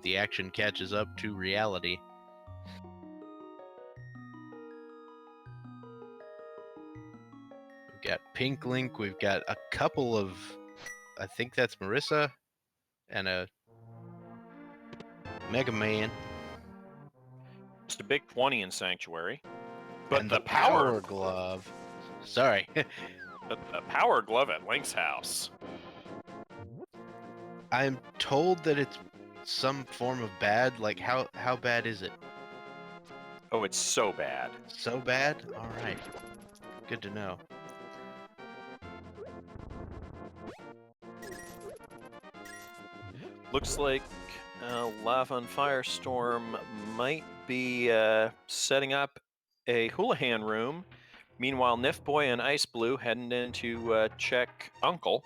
the action catches up to reality. We've got Pink Link, we've got a couple of, I think that's Marissa, and a Mega Man. It's a big 20 in Sanctuary. But and the power glove. Sorry. But the power glove at Link's house. I'm told that it's some form of bad. Like, how bad is it? Oh, it's so bad. So bad? All right. Good to know. Looks like LavanFirestorm might be setting up a Houlihan room. Meanwhile, Nifboy and XIceblue heading in to check Uncle.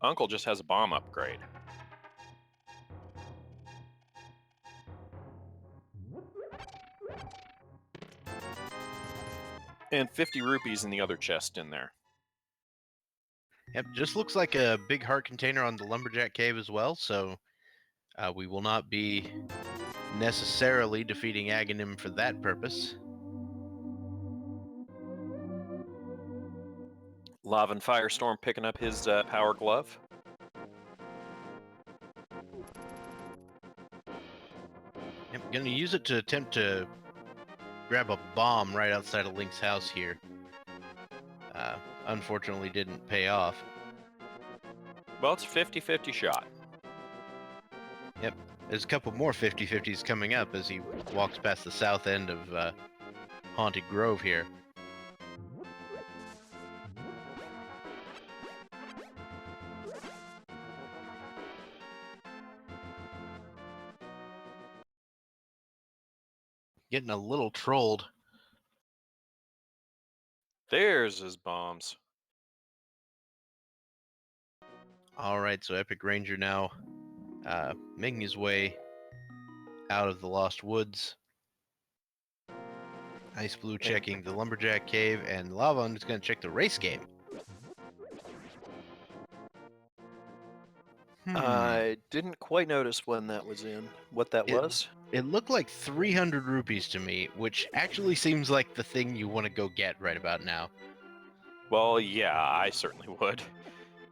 Uncle just has a bomb upgrade. And 50 rupees in the other chest in there. Yep, just looks like a big heart container on the Lumberjack Cave as well, so we will not be necessarily defeating Aghanim for that purpose. LavanFirestorm picking up his power glove. Yep, gonna use it to attempt to grab a bomb right outside of Link's house here. Unfortunately didn't pay off. Well, it's a 50-50 shot. Yep, there's a couple more 50-50s coming up as he walks past the south end of Haunted Grove here. Getting a little trolled. There's his bombs. Alright, so EpikRainjer now making his way out of the Lost Woods. XIceblue checking the Lumberjack Cave, and Lavan is going to check the race game. I didn't quite notice when that was in, what that was. It looked like 300 rupees to me, which actually seems like the thing you want to go get right about now. Well, yeah, I certainly would.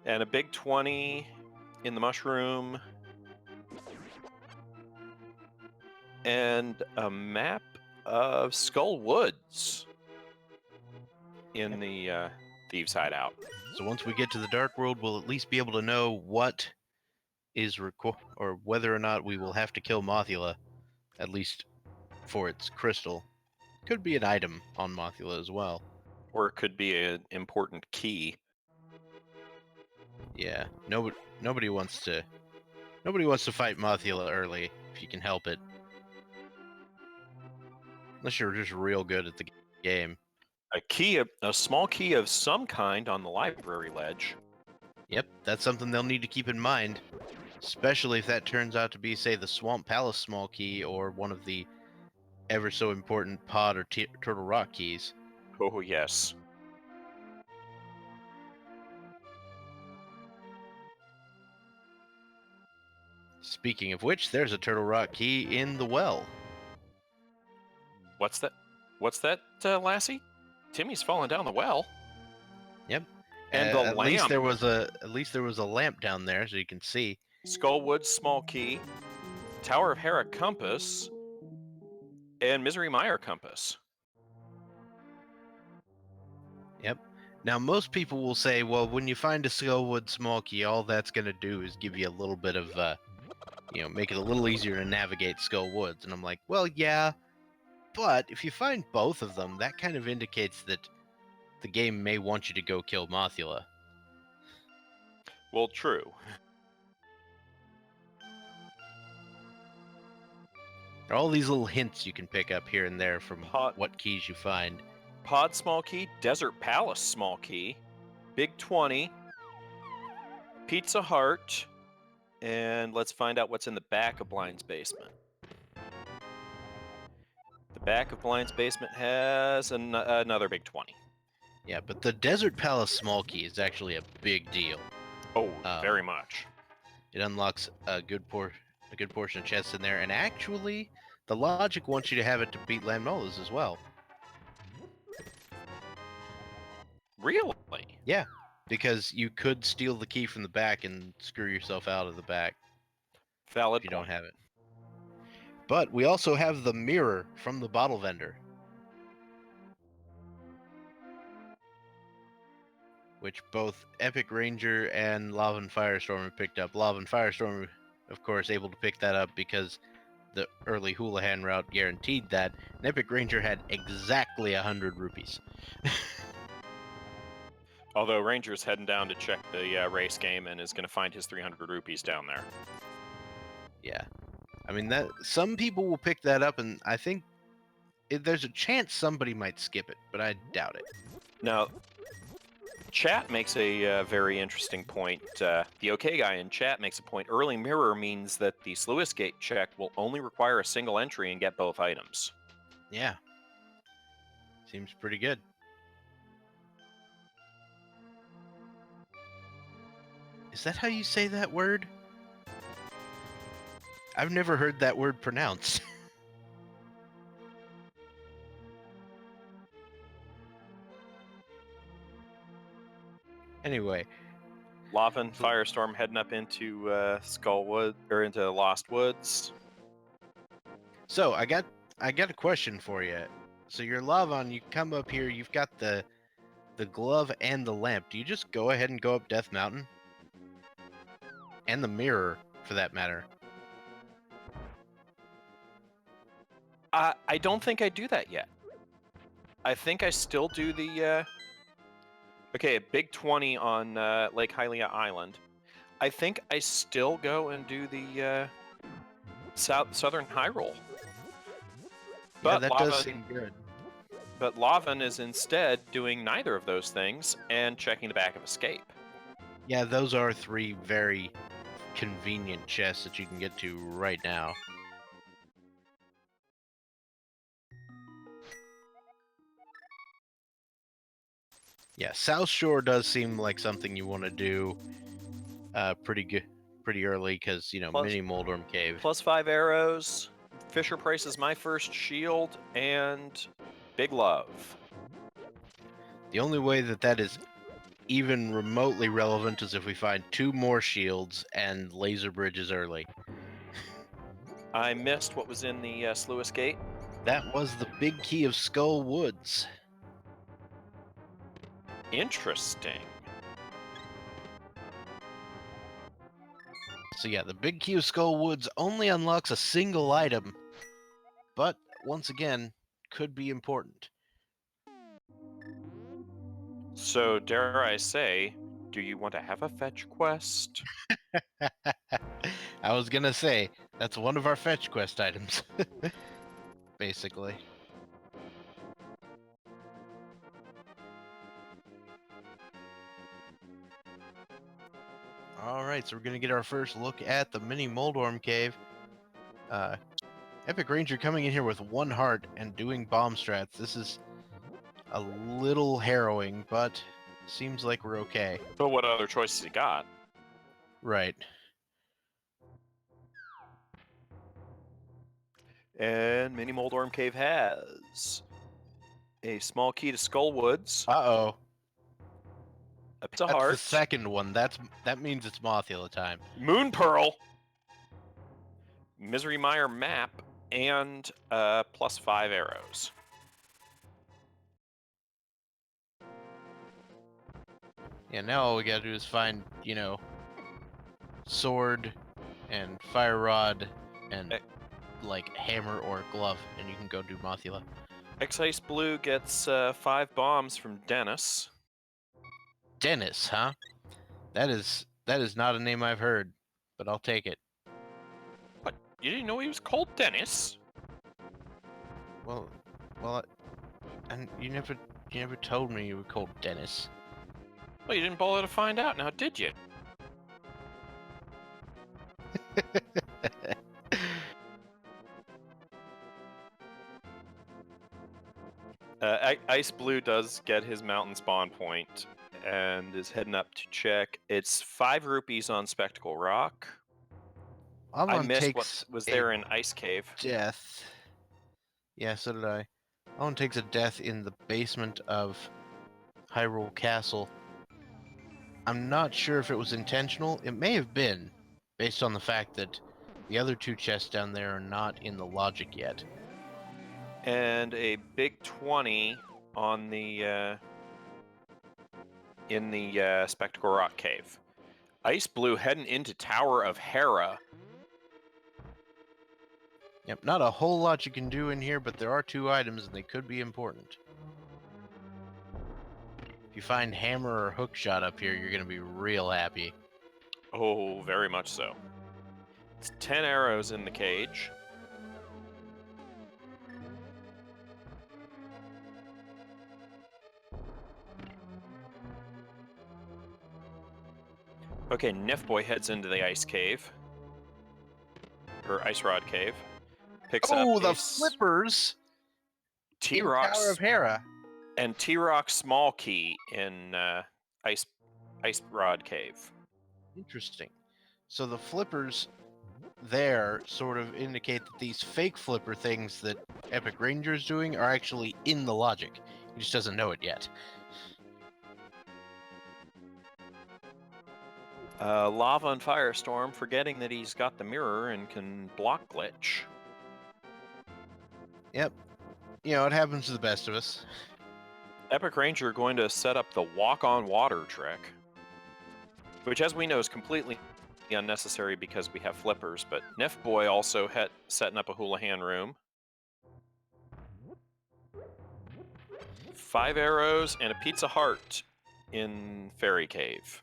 And a big 20 in the mushroom. And a map of Skull Woods in the Thieves' Hideout. So once we get to the Dark World, we'll at least be able to know what is or whether or not we will have to kill Mothula, at least for its crystal. Could be an item on Mothula as well. Or it could be an important key. Yeah, nobody wants to fight Mothula early if you can help it. Unless you're just real good at the game. A small key of some kind on the library ledge. Yep, that's something they'll need to keep in mind, especially if that turns out to be, say, the Swamp Palace small key or one of the ever so important Pod or Turtle Rock keys. Oh, yes. Speaking of which, there's a Turtle Rock key in the well. What's that? What's that, Lassie? Timmy's falling down the well. Yep. And the at lamp. At least there was a lamp down there, so you can see. Skullwood small key, Tower of Hera compass, and Misery Mire compass. Yep. Now, most people will say, well, when you find a Skullwood small key, all that's going to do is give you a little bit of, make it a little easier to navigate Skullwoods. And I'm like, well, yeah, but if you find both of them, that kind of indicates that the game may want you to go kill Mothula. Well, true. There are all these little hints you can pick up here and there from what keys you find. Pod small key, Desert Palace small key, Big 20, Pizza Heart, and let's find out what's in the back of Blind's basement. The back of Blind's basement has another Big 20. Yeah, but the Desert Palace small key is actually a big deal. Oh, very much. It unlocks a good portion of chests in there, and actually, the logic wants you to have it to beat Landmolas as well. Really? Yeah, because you could steal the key from the back and screw yourself out of the back Valid if you point. don't have it. But we also have the mirror from the bottle vendor, which both EpikRainjer and LavanFirestorm have picked up. LavanFirestorm, of course, able to pick that up because the early Houlihan route guaranteed that. And EpikRainjer had exactly 100 rupees. Although Ranger's heading down to check the race game and is going to find his 300 rupees down there. Yeah. I mean, that some people will pick that up, and I think there's a chance somebody might skip it, but I doubt it. Now, chat makes a very interesting point. The OK guy in chat makes a point. Early mirror means that the sluice gate check will only require a single entry and get both items. Yeah. Seems pretty good. Is that how you say that word? I've never heard that word pronounced. Anyway, LavanFirestorm heading up into Skullwood or into Lost Woods. so I got a question for you. So you're Lavan, you come up here, you've got the glove and the lamp. Do you just go ahead and go up Death Mountain? And the mirror, for that matter. I don't think I do that yet. I think I still do the okay, a big 20 on Lake Hylia Island. I think I still go and do the Southern Hyrule. Yeah, But that does seem good. But Lavan is instead doing neither of those things and checking the back of Escape. Yeah, those are 3 very convenient chests that you can get to right now. Yeah, South Shore does seem like something you want to do pretty early because, you know, Mini Moldorm Cave. +5 arrows, Fisher Price is my first shield, and Big Love. The only way that is even remotely relevant is if we find 2 more shields and laser bridges early. I missed what was in the sluice gate. That was the big key of Skull Woods. Interesting. So yeah, the big key of Skull Woods only unlocks a single item, but once again, could be important. So, dare I say, do you want to have a fetch quest? I was gonna say, that's one of our fetch quest items. Basically. Alright, so we're gonna get our first look at the Mini Moldorm Cave. EpikRainjer coming in here with 1 heart and doing bomb strats. This is a little harrowing, but seems like we're okay. But what other choices you got? Right. And Mini Moldorm Cave has a small key to Skull Woods, Uh-oh. a pizza That's heart, the second one. That means it's Mothula time. Moon Pearl, Misery Mire map, and +5 arrows. Yeah, now all we gotta do is find, you know, sword and fire rod and like hammer or glove, and you can go do Mothula. xIceblue gets 5 bombs from Dennis. Dennis, huh? That is not a name I've heard, but I'll take it. What? You didn't know he was called Dennis? Well, and you never told me you were called Dennis. Well, you didn't bother to find out, now did you? IceBlue does get his mountain spawn point and is heading up to check. It's 5 rupees on Spectacle Rock. I Almond missed what takes was a there in Ice Cave. death. Yeah, so did I. Almond takes a death in the basement of Hyrule Castle. I'm not sure if it was intentional. It may have been, based on the fact that the other 2 chests down there are not in the logic yet. And a big 20 on the in the Spectacle Rock Cave. XIceblue heading into Tower of Hera. Yep, not a whole lot you can do in here, but there are 2 items and they could be important. If you find hammer or hook shot up here, you're going to be real happy. Oh, very much so. It's 10 arrows in the cage. Okay, Nifboy heads into the ice cave. Or ice rod cave. Picks Oh, up the a flippers! In Tower of T-Rock's Hera. and T-Rock small key in ice rod cave. Interesting. So the flippers there sort of indicate that these fake flipper things that EpikRainjer is doing are actually in the logic. He just doesn't know it yet. LavanFirestorm forgetting that he's got the mirror and can block glitch. Yep. You know, it happens to the best of us. EpikRainjer going to set up the walk on water trick, which as we know is completely unnecessary because we have flippers, but Nifboy also setting up a Houlihan room. 5 arrows and a Pizza Heart in Fairy Cave.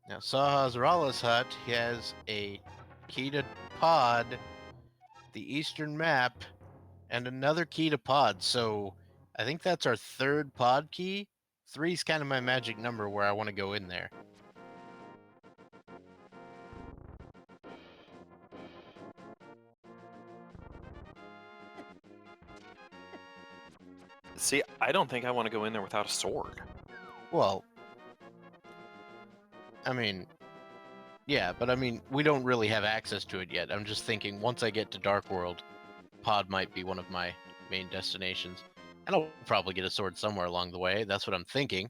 Now, Sahasrala's hut, he has a key to pod, the eastern map, and another key to pod. So I think that's our 3rd pod key. 3 is kind of my magic number where I want to go in there. See, I don't think I want to go in there without a sword. Well, I mean, yeah, but I mean, we don't really have access to it yet. I'm just thinking once I get to Dark World, pod might be one of my main destinations. And I'll probably get a sword somewhere along the way. That's what I'm thinking.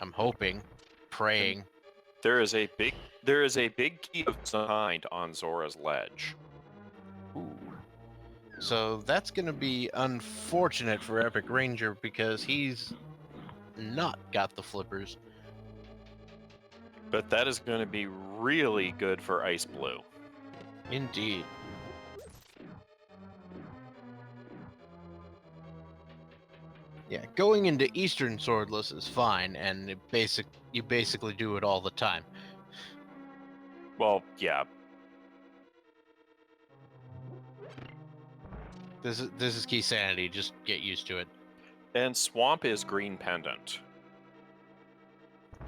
I'm hoping, praying. And there is a big key of some kind on Zora's ledge. Ooh. So that's going to be unfortunate for EpikRainjer because he's not got the flippers. But that is going to be really good for XIceblue. Indeed. Yeah, going into Eastern Swordless is fine, and you basically do it all the time. Well, yeah. This is Keysanity. Just get used to it. And Swamp is Green Pendant.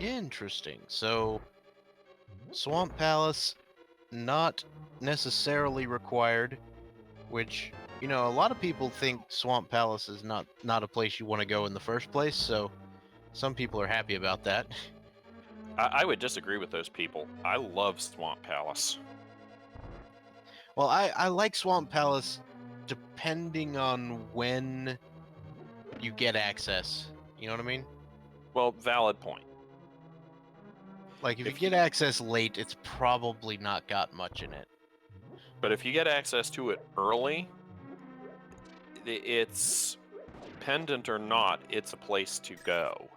Interesting. So, Swamp Palace, not necessarily required, which, you know, a lot of people think Swamp Palace is not a place you want to go in the first place, so some people are happy about that. I would disagree with those people. I love Swamp Palace. Well, I like Swamp Palace depending on when you get access. You know what I mean? Well, valid point. Like, if you If get access late, it's probably not got much in it. But if you get access to it early, it's pendant or not, it's a place to go.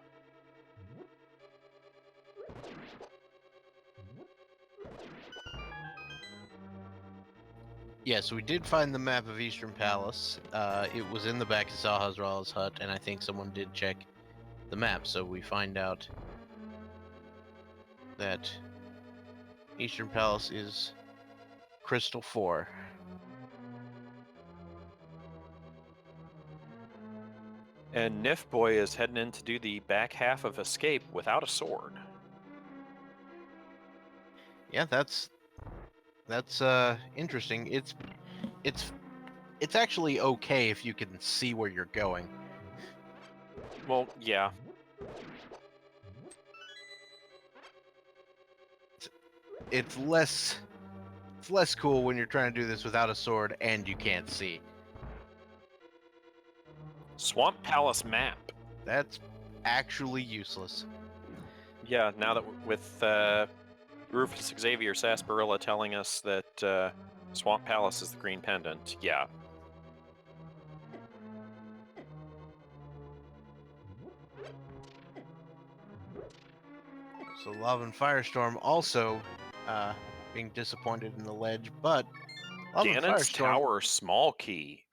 Yeah, so we did find the map of Eastern Palace. It was in the back of Sahasrala's hut, and I think someone did check the map, so we find out that Eastern Palace is Crystal 4. And Nifboy is heading in to do the back half of Escape without a sword. Yeah, that's interesting. It's actually okay if you can see where you're going. Well, yeah. It's less cool when you're trying to do this without a sword and you can't see. Swamp Palace map. That's actually useless. Yeah, now that with Rufus Xavier Sarsaparilla telling us that Swamp Palace is the green pendant, yeah. So LavanFirestorm also being disappointed in the ledge, but Ganon's LavanFirestorm... Tower small key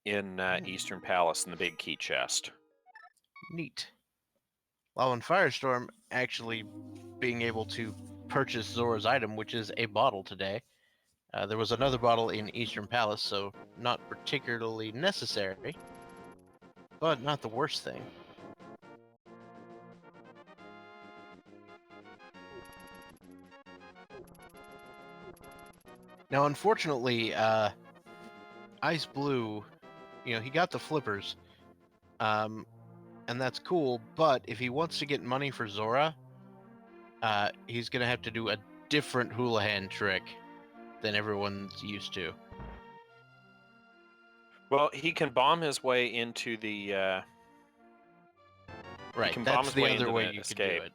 in Eastern Palace in the big key chest. Neat. LavanFirestorm actually being able to purchase Zora's item, which is a bottle today. There was another bottle in Eastern Palace, so not particularly necessary, but not the worst thing. Now, unfortunately, xIceblue, he got the flippers, and that's cool, but if he wants to get money for Zora, he's going to have to do a different Houlihan trick than everyone's used to. Well, he can bomb his way into the... Right, can bomb that's his the way other into way the you escape. could do it.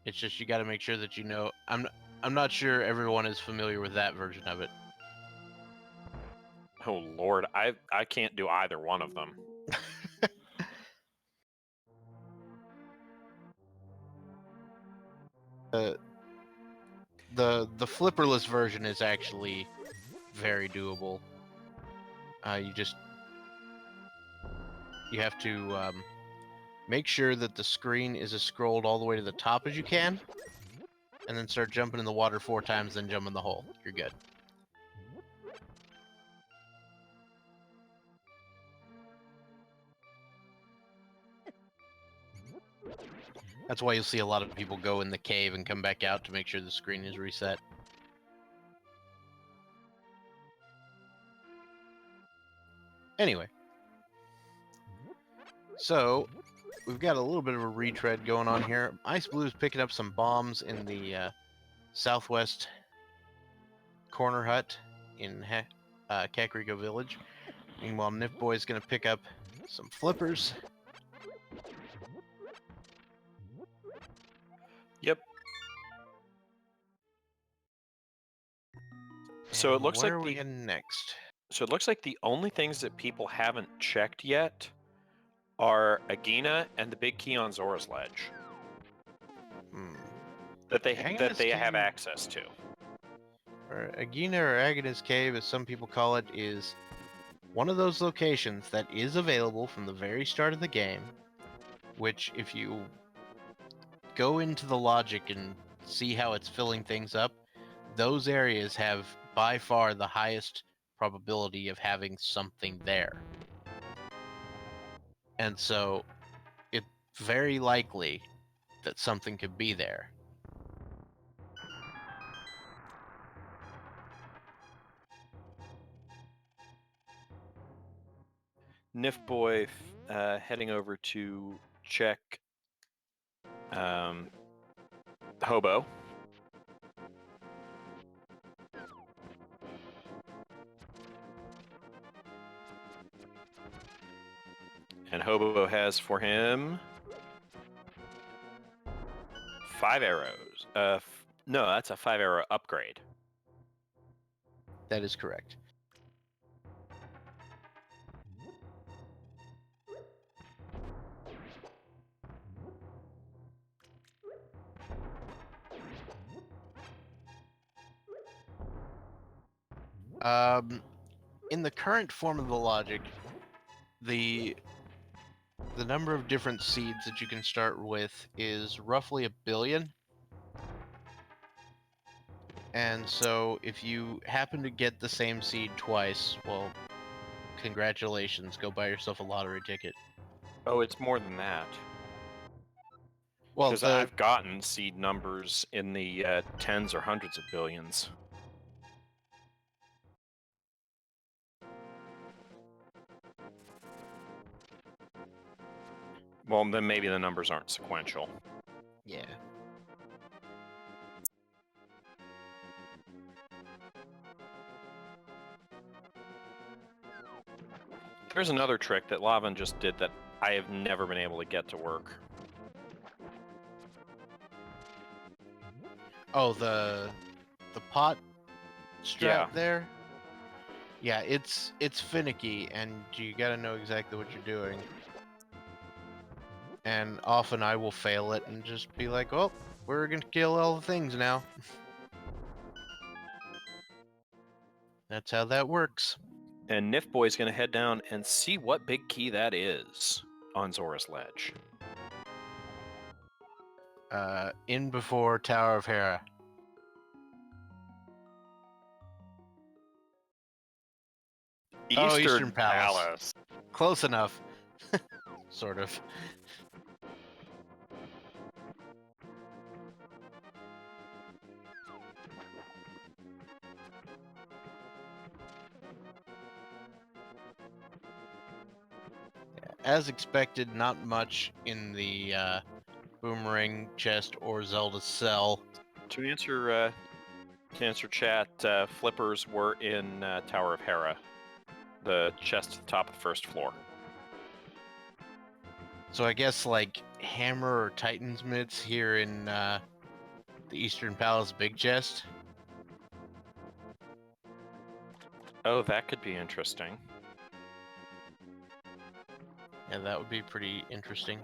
It's just you got to make sure that you know. I'm not sure everyone is familiar with that version of it. Oh Lord, I can't do either one of them. The flipperless version is actually very doable. You have to make sure that the screen is as scrolled all the way to the top as you can, and then start jumping in the water 4 times, then jump in the hole. You're good. That's why you'll see a lot of people go in the cave and come back out to make sure the screen is reset. Anyway. So, we've got a little bit of a retread going on here. xIceblue is picking up some bombs in the southwest corner hut in Kakariko Village. Meanwhile, Nifboy is going to pick up some flippers. Yep. So it looks where like are we heading next? So it looks like the only things that people haven't checked yet are Agina and the big key on Zora's Ledge that they have access to. Or Agina or Agnes Cave, as some people call it, is one of those locations that is available from the very start of the game, which if you go into the logic and see how it's filling things up, those areas have by far the highest probability of having something there. And so it's very likely that something could be there. Nifboy heading over to check Hobo. And Hobo has for him 5 arrows. No, that's a 5 arrow upgrade. That is correct. In the current form of the logic, the number of different seeds that you can start with is roughly 1 billion. And so if you happen to get the same seed twice, well, congratulations, go buy yourself a lottery ticket. Oh, it's more than that. Well, Because I've gotten seed numbers in the tens or hundreds of billions. Well, then maybe the numbers aren't sequential. Yeah. There's another trick that Lavan just did that I have never been able to get to work. Oh, the pot strat Yeah. there. Yeah, it's finicky, and you gotta know exactly what you're doing. And often I will fail it and just be like, "Oh, we're gonna kill all the things now." That's how that works. And Nifboy's going to head down and see what big key that is on Zora's Ledge. In before Tower of Hera. Eastern Palace. Close enough. Sort of. As expected, not much in the Boomerang chest or Zelda cell. To answer chat, flippers were in Tower of Hera, the chest at the top of the first floor. So I guess like Hammer or Titan's mitts here in the Eastern Palace big chest. Oh, that could be interesting. Yeah, that would be pretty interesting.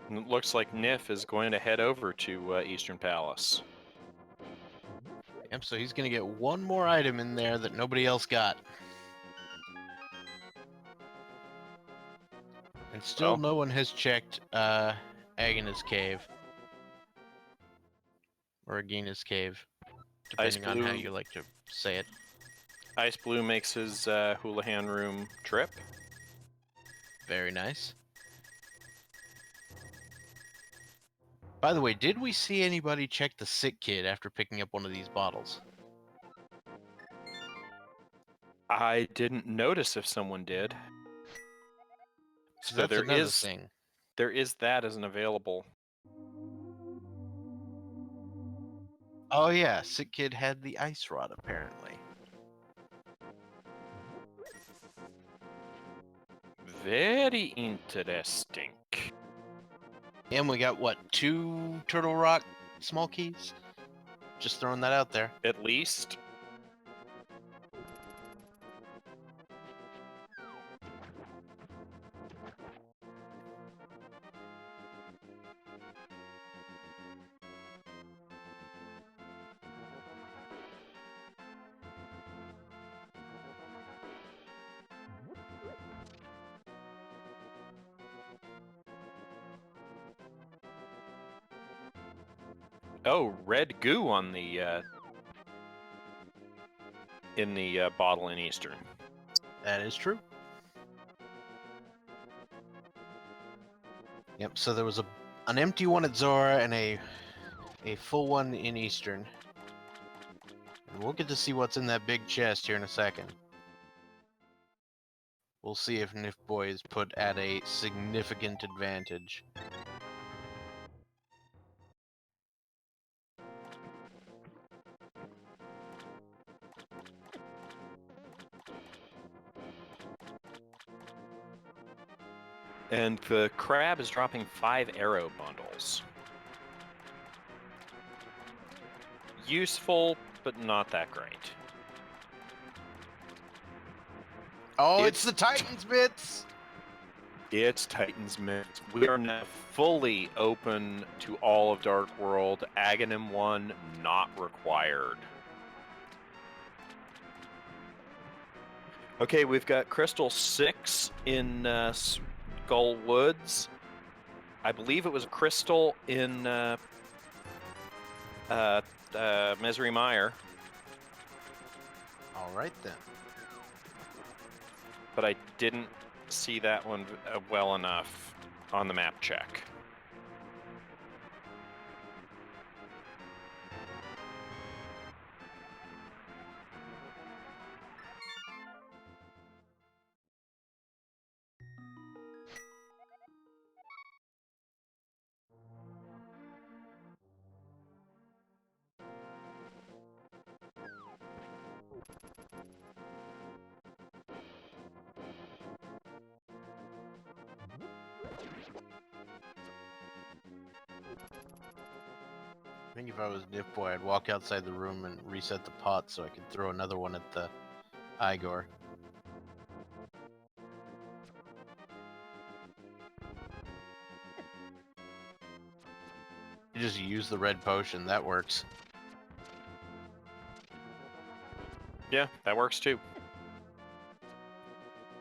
And it looks like Nif is going to head over to Eastern Palace. Yep, so he's gonna get one more item in there that nobody else got. And still Well, no one has checked Agnes Cave. Or Agina's Cave, depending on how xIceblue- you like to say it. xIceblue makes his Houlihan room trip. Very nice. By the way, did we see anybody check the sick kid after picking up one of these bottles? I didn't notice if someone did. So That's another thing. there is that as an available. Oh yeah, sick kid had the ice rod apparently. Very interesting. And we got what, 2 Turtle Rock small keys? Just throwing that out there. At least. Oh, red goo on the in the bottle in Eastern. That is true. Yep, so there was an empty one at Zora and a full one in Eastern. And we'll get to see what's in that big chest here in a second. We'll see if Nifboy is put at a significant advantage. And the crab is dropping 5 arrow bundles. Useful, but not that great. Oh, it's the Titan's bits! It's Titan's Mint. We are now fully open to all of Dark World. Aghanim 1 not required. Okay, we've got Crystal 6 in Skull Woods. I believe it was a crystal in Mesri Mire. All right then. But I didn't see that one well enough on the map check. I think if I was Nifboy, I'd walk outside the room and reset the pot so I could throw another one at the Igor. You just use the red potion, that works. Yeah, that works too.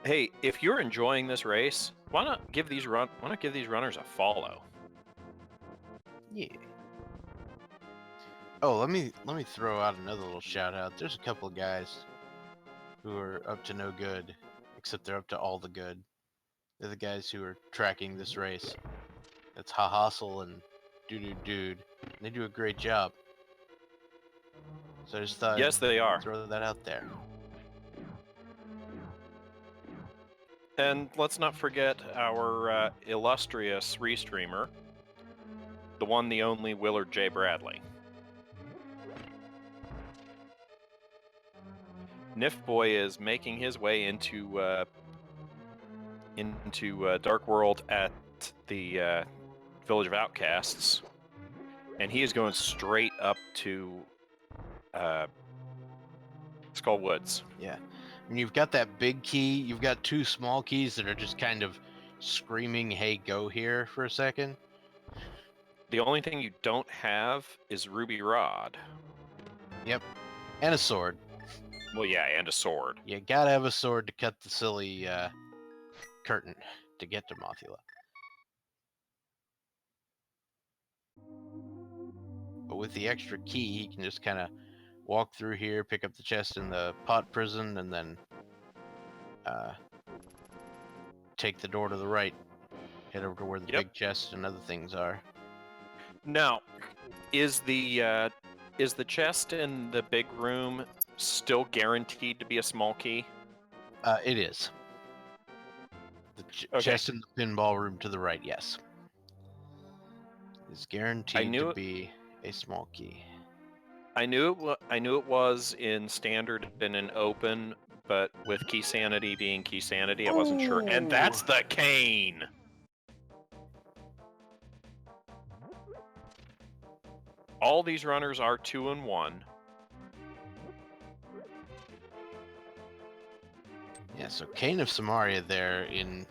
Hey, if you're enjoying this race, why not give these runners a follow? Yeah. Oh, let me throw out another little shout out. There's a couple of guys who are up to no good, except they're up to all the good. They're the guys who are tracking this race. That's Hustle and Dude. They do a great job. So I just thought Yes, they are. I'd throw that out there. And let's not forget our illustrious restreamer, the one, the only Willard J. Bradley. Nifboy is making his way into Dark World at the Village of Outcasts, and he is going straight up to Skull Woods. Yeah. And you've got that big key, you've got two small keys that are just kind of screaming, hey, go here for a second. The only thing you don't have is Ruby Rod. Yep. And a sword. Well, yeah, and a sword. You gotta have a sword to cut the silly curtain to get to Mothula. But with the extra key, he can just kind of walk through here, pick up the chest in the pot prison, and then take the door to the right. Head over to where the big chest and other things are. Now, is the chest in the big room still guaranteed to be a small key? It is. The chest in the pinball room to the right, yes. Is guaranteed to be a small key. I knew it was in standard and in open, but with Keysanity being Keysanity, I wasn't sure. And that's the cane! All these runners are 2 and 1. Yeah, so Cane of Samaria there in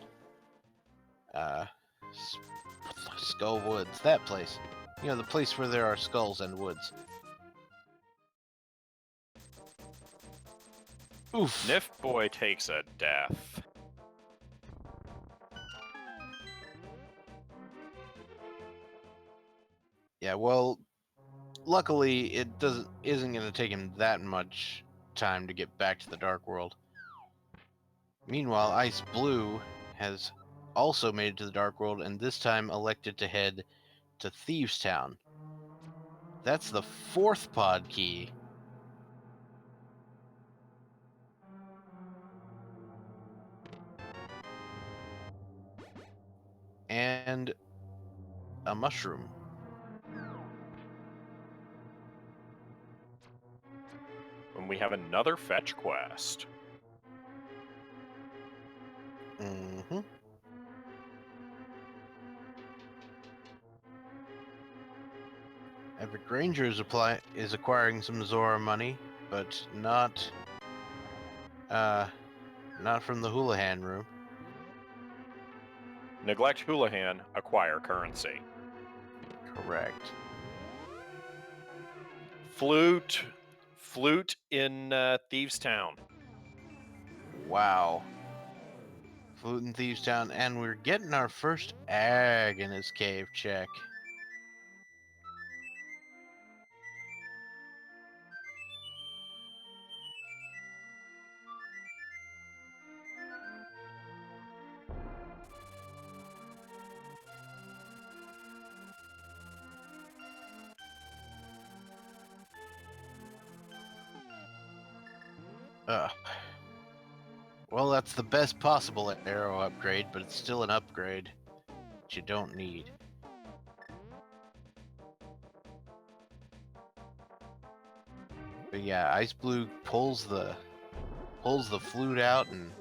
Skull Woods, that place. You know, the place where there are skulls and woods. Oof. Nifboy takes a death. Yeah, well, luckily it isn't going to take him that much time to get back to the Dark World. Meanwhile, xIceblue has also made it to the Dark World, and this time elected to head to Thieves Town. That's the 4th pod key. And a mushroom. And we have another fetch quest. Mm-hmm. EpikRainjer is acquiring some Zora money, but not from the Houlihan room. Neglect Houlihan, acquire currency. Correct. Flute in Thieves Town. Wow. Flute in Thieves Town, and we're getting our first ag in his cave check. Ugh. Well, that's the best possible arrow upgrade, but it's still an upgrade that you don't need. But yeah, xIceblue pulls the flute out and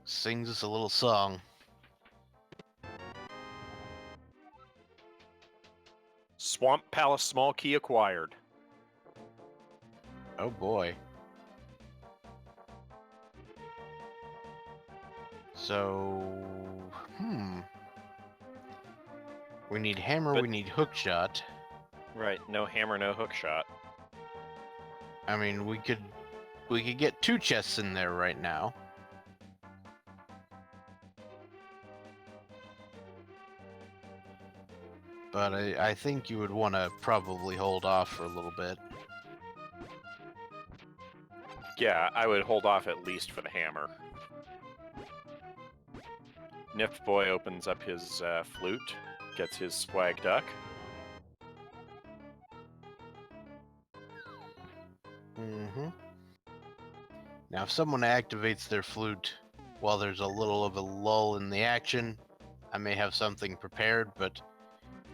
sings us a little song. Swamp Palace small key acquired. Oh boy. So, we need hammer, But- we need hookshot. Right, no hammer, no hook shot. I mean, we could get 2 chests in there right now. But I think you would want to probably hold off for a little bit. Yeah, I would hold off at least for the hammer. Nifboy opens up his flute, gets his swag duck. Now, if someone activates their flute while there's a little of a lull in the action, I may have something prepared, but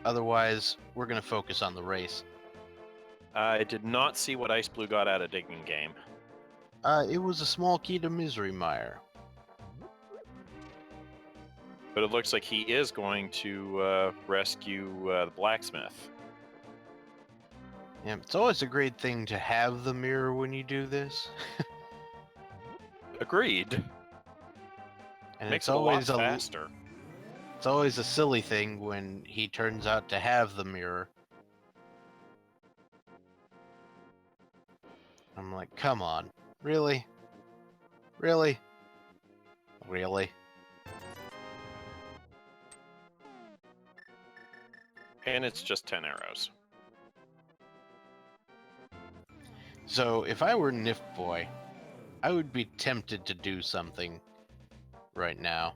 otherwise, we're going to focus on the race. I did not see what xIceblue got out of digging game. It was a small key to Misery Mire. But it looks like he is going to rescue the blacksmith. Yeah, it's always a great thing to have the mirror when you do this. Agreed. And Makes it's it a lot always faster. It's always a silly thing when he turns out to have the mirror. I'm like, come on. Really? Really? Really? And it's just 10 arrows. So, if I were Nifboy, I would be tempted to do something right now.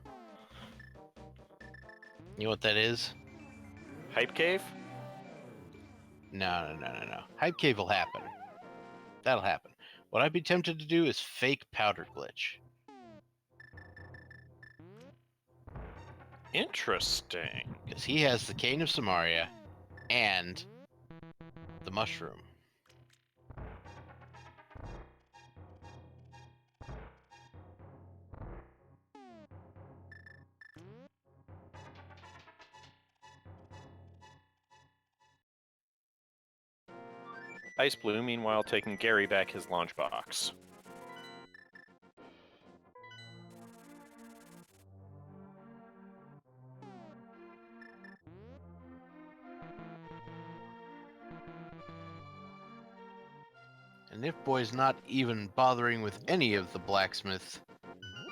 You know what that is? Hype cave? No. Hype Cave will happen. That'll happen. What I'd be tempted to do is fake Powder Glitch. Interesting. Because he has the Cane of Samaria and the Mushroom. xIceblue, meanwhile, taking Gary back his launch box. And Nifboy's not even bothering with any of the blacksmith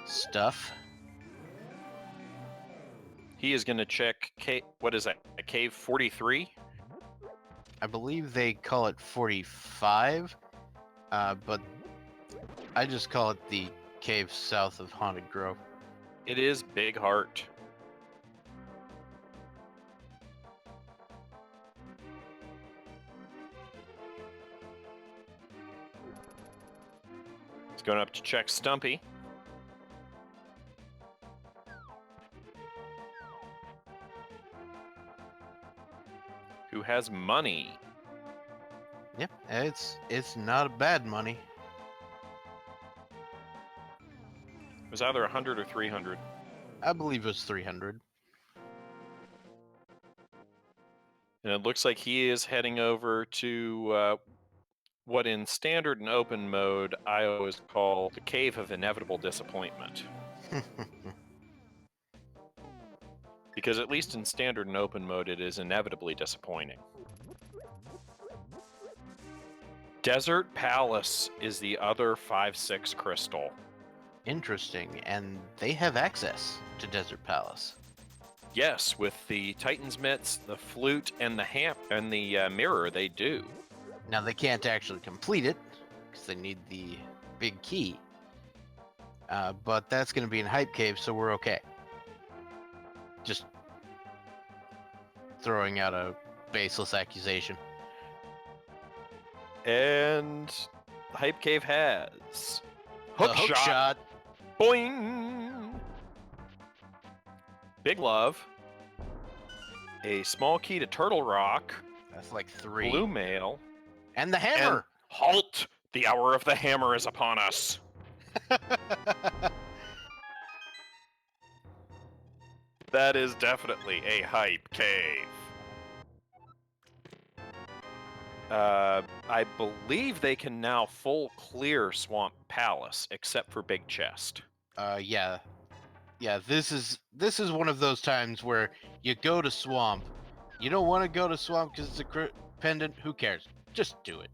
stuff. He is going to check what is that? A cave 43? I believe they call it 45, but I just call it the cave south of Haunted Grove. It is Big Heart. He's going up to check Stumpy. Who has money. Yep, it's not bad money. It was either 100 or 300. I believe it was 300. And it looks like he is heading over to what in standard and open mode I always call the Cave of Inevitable Disappointment. Because at least in standard and open mode it is inevitably disappointing. Desert Palace is the other 5/6 crystal. Interesting, and they have access to Desert Palace. Yes, with the Titan's mitts, the flute, and the mirror, they do. Now they can't actually complete it because they need the big key. But that's going to be in Hype Cave, so we're okay. Just throwing out a baseless accusation. And Hype Cave has The hook shot. Boing! Big Love. A small key to Turtle Rock. That's like 3. Blue Mail. And the hammer. And halt! The hour of the hammer is upon us. That is definitely a Hype Cave. I believe they can now full clear Swamp Palace, except for Big Chest. Yeah. Yeah, this is one of those times where you go to Swamp. You don't want to go to Swamp because it's a pendant. Who cares? Just do it.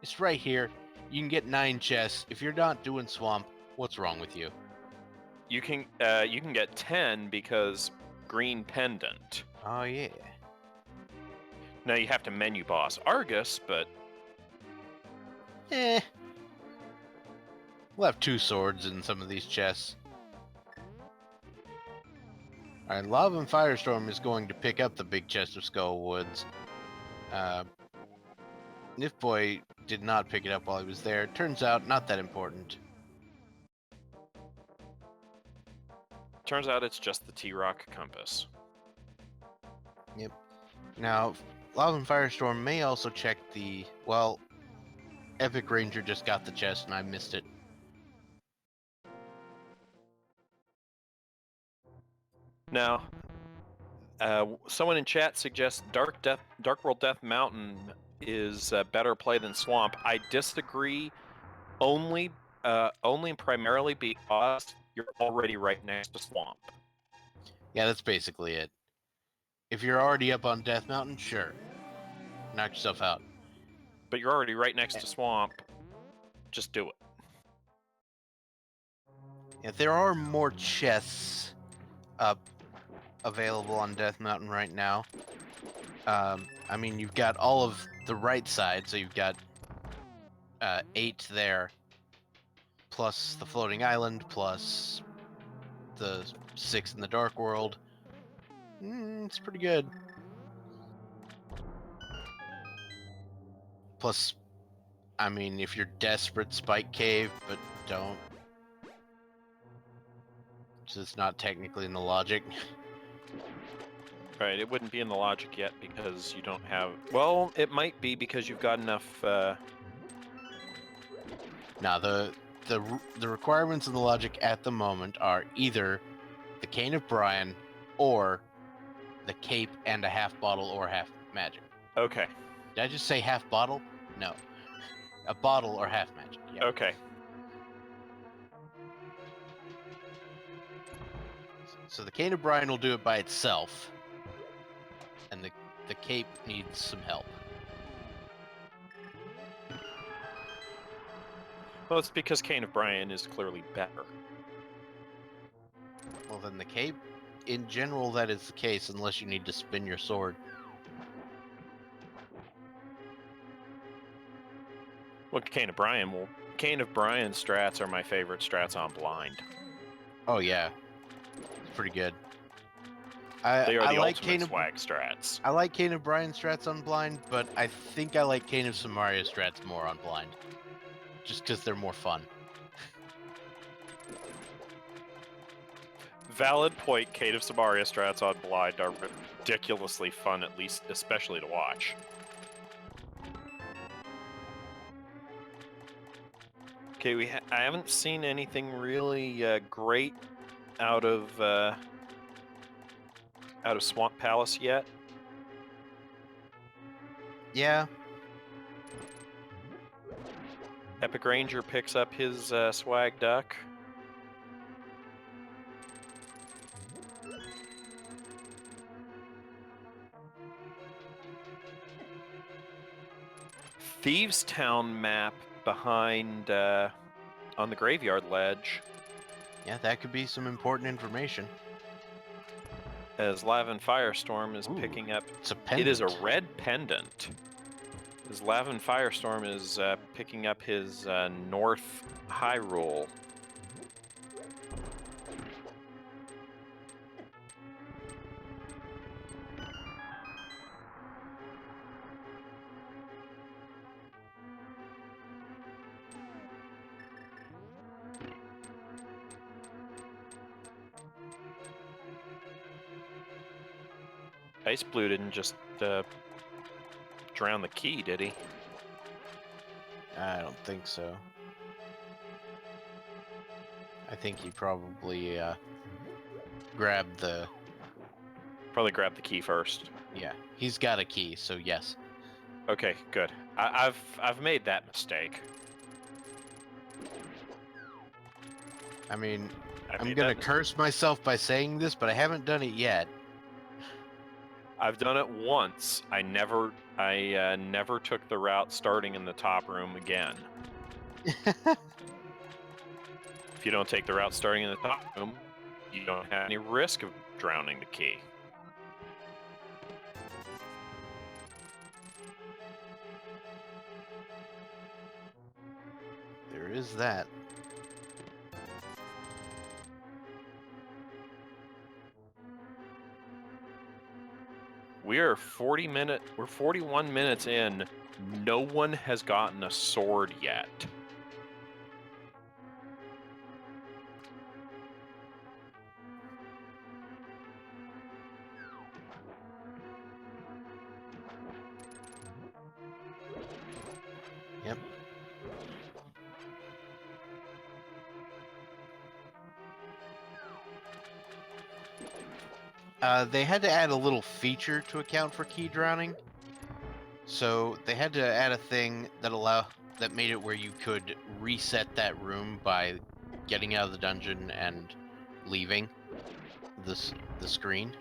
It's right here. You can get 9 chests. If you're not doing Swamp, what's wrong with you? You can get 10 because green pendant. Oh, yeah. Now you have to menu boss Argus, but Eh. We'll have 2 swords in some of these chests. Alright, LavanFirestorm is going to pick up the big chest of Skull Woods. Nifboy did not pick it up while he was there. Turns out, not that important. turns out it's just the T-Rock compass. Yep. Now, LavanFirestorm may also check the... Well, EpikRainjer just got the chest and I missed it. Now, someone in chat suggests Dark World Death Mountain is better play than Swamp. I disagree, only and primarily because you're already right next to Swamp. Yeah, that's basically it. If you're already up on Death Mountain, sure. Knock yourself out. But you're already right next to Swamp. Just do it. If there are more chests up available on Death Mountain right now, I mean, you've got all of the right side, so you've got 8 there, plus the floating island, plus the 6 in the Dark World. It's pretty good. Plus, I mean, if you're desperate, Spike Cave, but don't. So it's not technically in the logic. Right, it wouldn't be in the logic yet because you don't have... Well, it might be because you've got enough... Now, the requirements in the logic at the moment are either the Cane of Brian or the Cape and a half bottle or half magic. Okay. Did I just say half bottle? No. A bottle or half magic. Yeah. Okay. So the Cane of Brian will do it by itself, and the Cape needs some help. Well, it's because Cane of Brian is clearly better. Well, then the Cape, in general, that is the case, unless you need to spin your sword. Well, Cane of Brian strats are my favorite strats on blind. Oh yeah, it's pretty good. They are the like ultimate swag strats. I like Cane of Brian strats on blind, but I think I like Cane of Samaria strats more on blind. Just because they're more fun. Valid point, Cane of Samaria strats on blind are ridiculously fun, especially to watch. Okay, I haven't seen anything really great out of Swamp Palace yet. Yeah. EpikRainjer picks up his swag duck. Thieves Town map behind on the graveyard ledge. Yeah, that could be some important information. As LavanFirestorm is picking up. It's a pendant. It is a red pendant. As LavanFirestorm is picking up his North Hyrule. xIceblue didn't just drown the key, did he? I don't think so. I think he probably grabbed the... Probably grabbed the key first. Yeah, he's got a key, so yes. Okay, good. I've made that mistake. I mean, I I'm made gonna that curse myself by saying this, but I haven't done it yet. I've done it once. I never took the route starting in the top room again. If you don't take the route starting in the top room, you don't have any risk of drowning the key. There is that. We're 41 minutes in. No one has gotten a sword yet. Yep. They had to add a little feature to account for key drowning. So they had to add a thing that made it where you could reset that room by getting out of the dungeon and leaving the screen.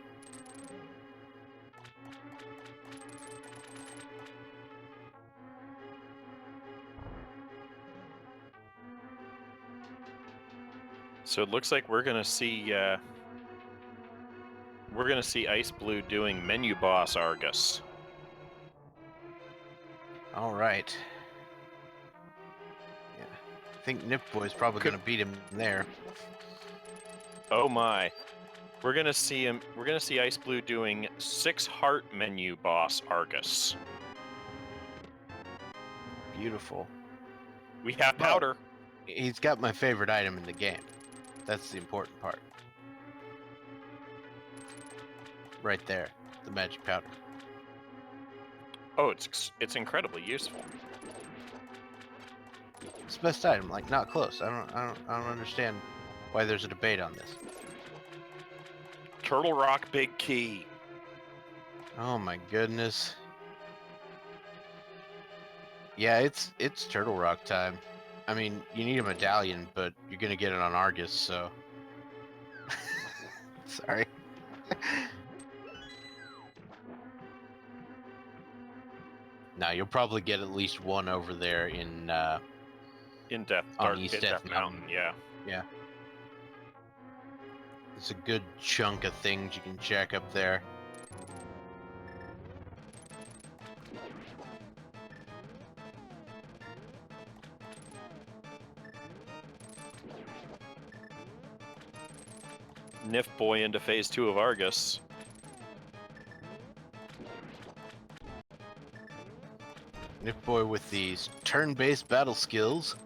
So it looks like we're gonna see xIceblue doing menu boss Argus. All right. Yeah, I think Nifboy's probably gonna beat him there. Oh my. We're gonna see xIceblue doing 6 heart menu boss Argus. Beautiful. We have But powder. he's got my favorite item in the game. That's the important part. Right there, the magic powder. Oh, it's incredibly useful. It's the best item. Like, not close. I don't understand why there's a debate on this. Turtle Rock Big Key. Oh my goodness. Yeah, it's Turtle Rock time. I mean, you need a medallion, but you're gonna get it on Argus, so. Sorry. Now you'll probably get at least one over there in East Death Mountain. Yeah. Yeah. It's a good chunk of things you can check up there. Nifboy into phase 2 of Argus. Nifboy with these turn-based battle skills.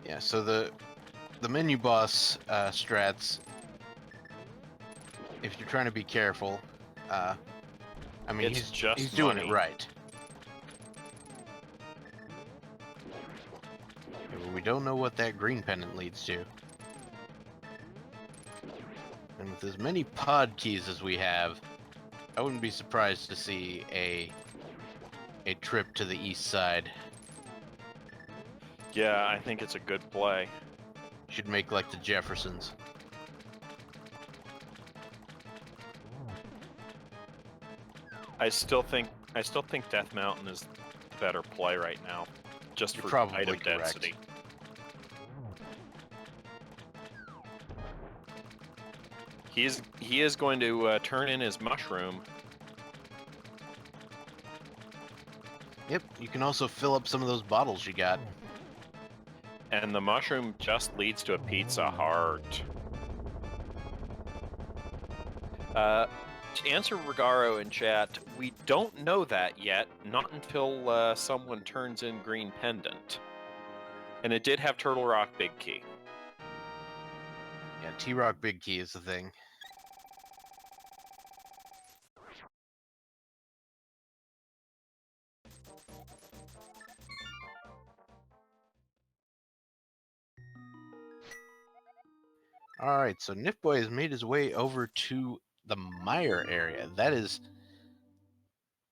Yeah, so the menu boss strats, if you're trying to be careful, I mean, It's just he's doing money. it right. Yeah, but we don't know what that green pendant leads to. And with as many pod keys as we have, I wouldn't be surprised to see a trip to the east side. Yeah, I think it's a good play. Should make like the Jeffersons. I still think Death Mountain is the better play right now, just You're for probably item correct. density. He is going to turn in his mushroom. Yep, you can also fill up some of those bottles you got. And the mushroom just leads to a Pizza Heart. To answer Regaro in chat, we don't know that yet, not until someone turns in Green Pendant. And it did have Turtle Rock Big Key. Yeah, T-Rock Big Key is the thing. Alright, so Nifboy has made his way over to the Mire area. That is,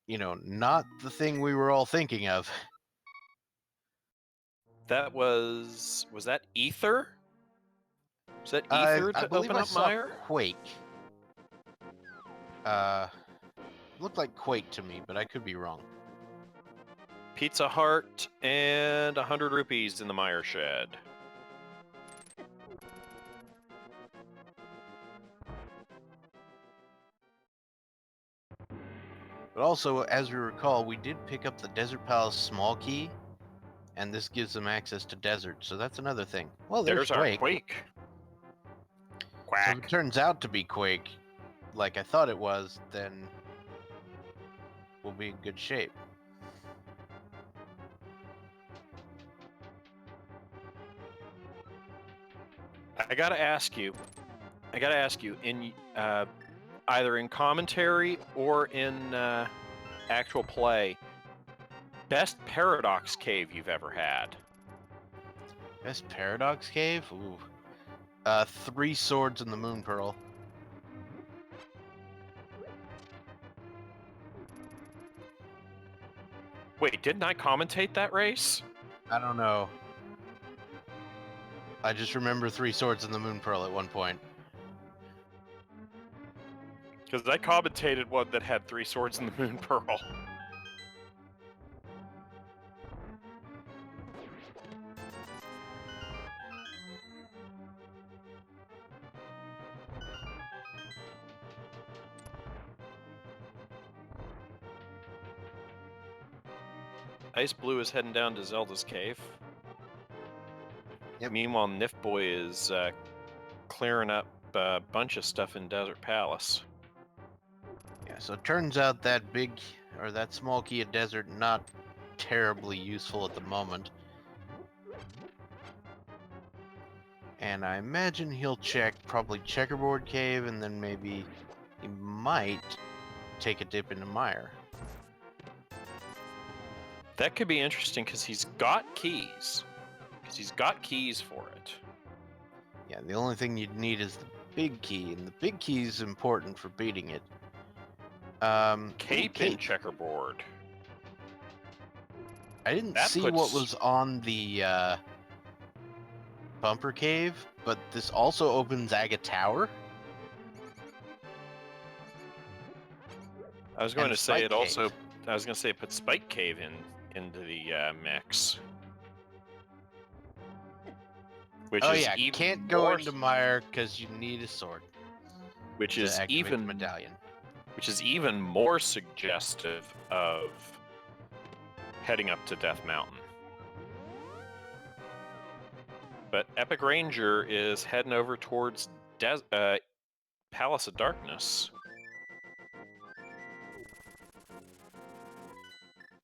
you know, not the thing we were all thinking of. That was that Ether? Was that I Ether to believe open I up saw Mire? Quake. Looked like Quake to me, but I could be wrong. Pizza Heart and 100 rupees in the Mire shed. But also, as we recall, we did pick up the Desert Palace small key, and this gives them access to desert, so that's another thing. Well, there's our Quake. Quake. So if Quack. it turns out to be Quake, like I thought it was, then we'll be in good shape. I gotta ask you, in either in commentary or in actual play, best Paradox Cave you've ever had? Best Paradox Cave? Ooh. 3 Swords and the Moon Pearl. Wait, didn't I commentate that race? I don't know. I just remember 3 Swords and the Moon Pearl at one point. Because I commentated one that had 3 Swords and the Moon Pearl. XIceblue is heading down to Zelda's cave. Yep. Meanwhile, Nifboy is clearing up a bunch of stuff in Desert Palace. Yeah, so it turns out that that small key of desert not terribly useful at the moment. And I imagine he'll check probably Checkerboard Cave, and then maybe he might take a dip into Mire. That could be interesting because he's got keys. For it. Yeah, the only thing you'd need is the big key, and the big key is important for beating it. Cape and Checkerboard. I didn't see what was on the Bumper Cave, but this also opens Aga Tower. I was going to say Spike it Cave. also. I was going to say put Spike Cave into the mix. Which is yeah, even can't go into Mire because you need a sword. Which to is activate even the medallion. Which is even more suggestive of heading up to Death Mountain. But EpikRainjer is heading over towards Palace of Darkness.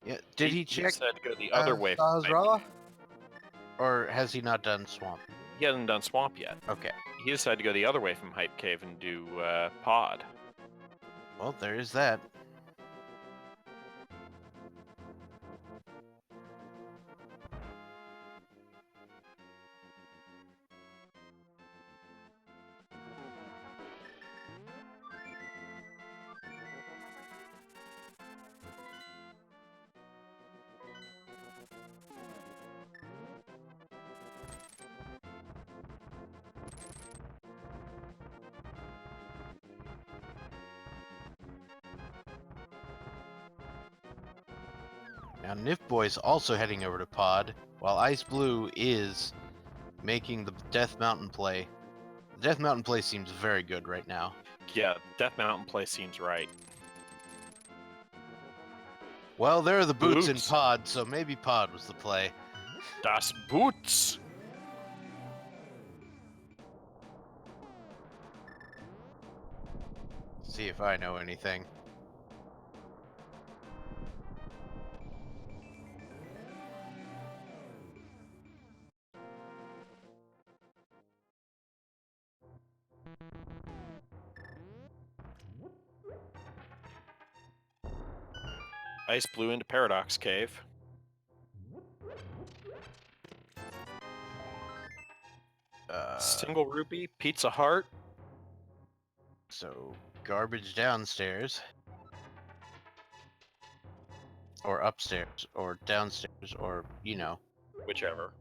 Yeah, did he check? He said to go the other way. Or has he not done Swamp? He hasn't done Swamp yet. Okay. He decided to go the other way from Hype Cave and do Pod. Well, there is that. Now, Nifboy's also heading over to Pod, while XIceblue is making the Death Mountain play. The Death Mountain play seems very good right now. Yeah, Death Mountain play seems right. Well, there are the boots in Pod, so maybe Pod was the play. Das Boots! See if I know anything. XIceblue into Paradox Cave. Single rupee, Pizza Heart. So garbage downstairs, or upstairs, or downstairs, or you know. Whichever.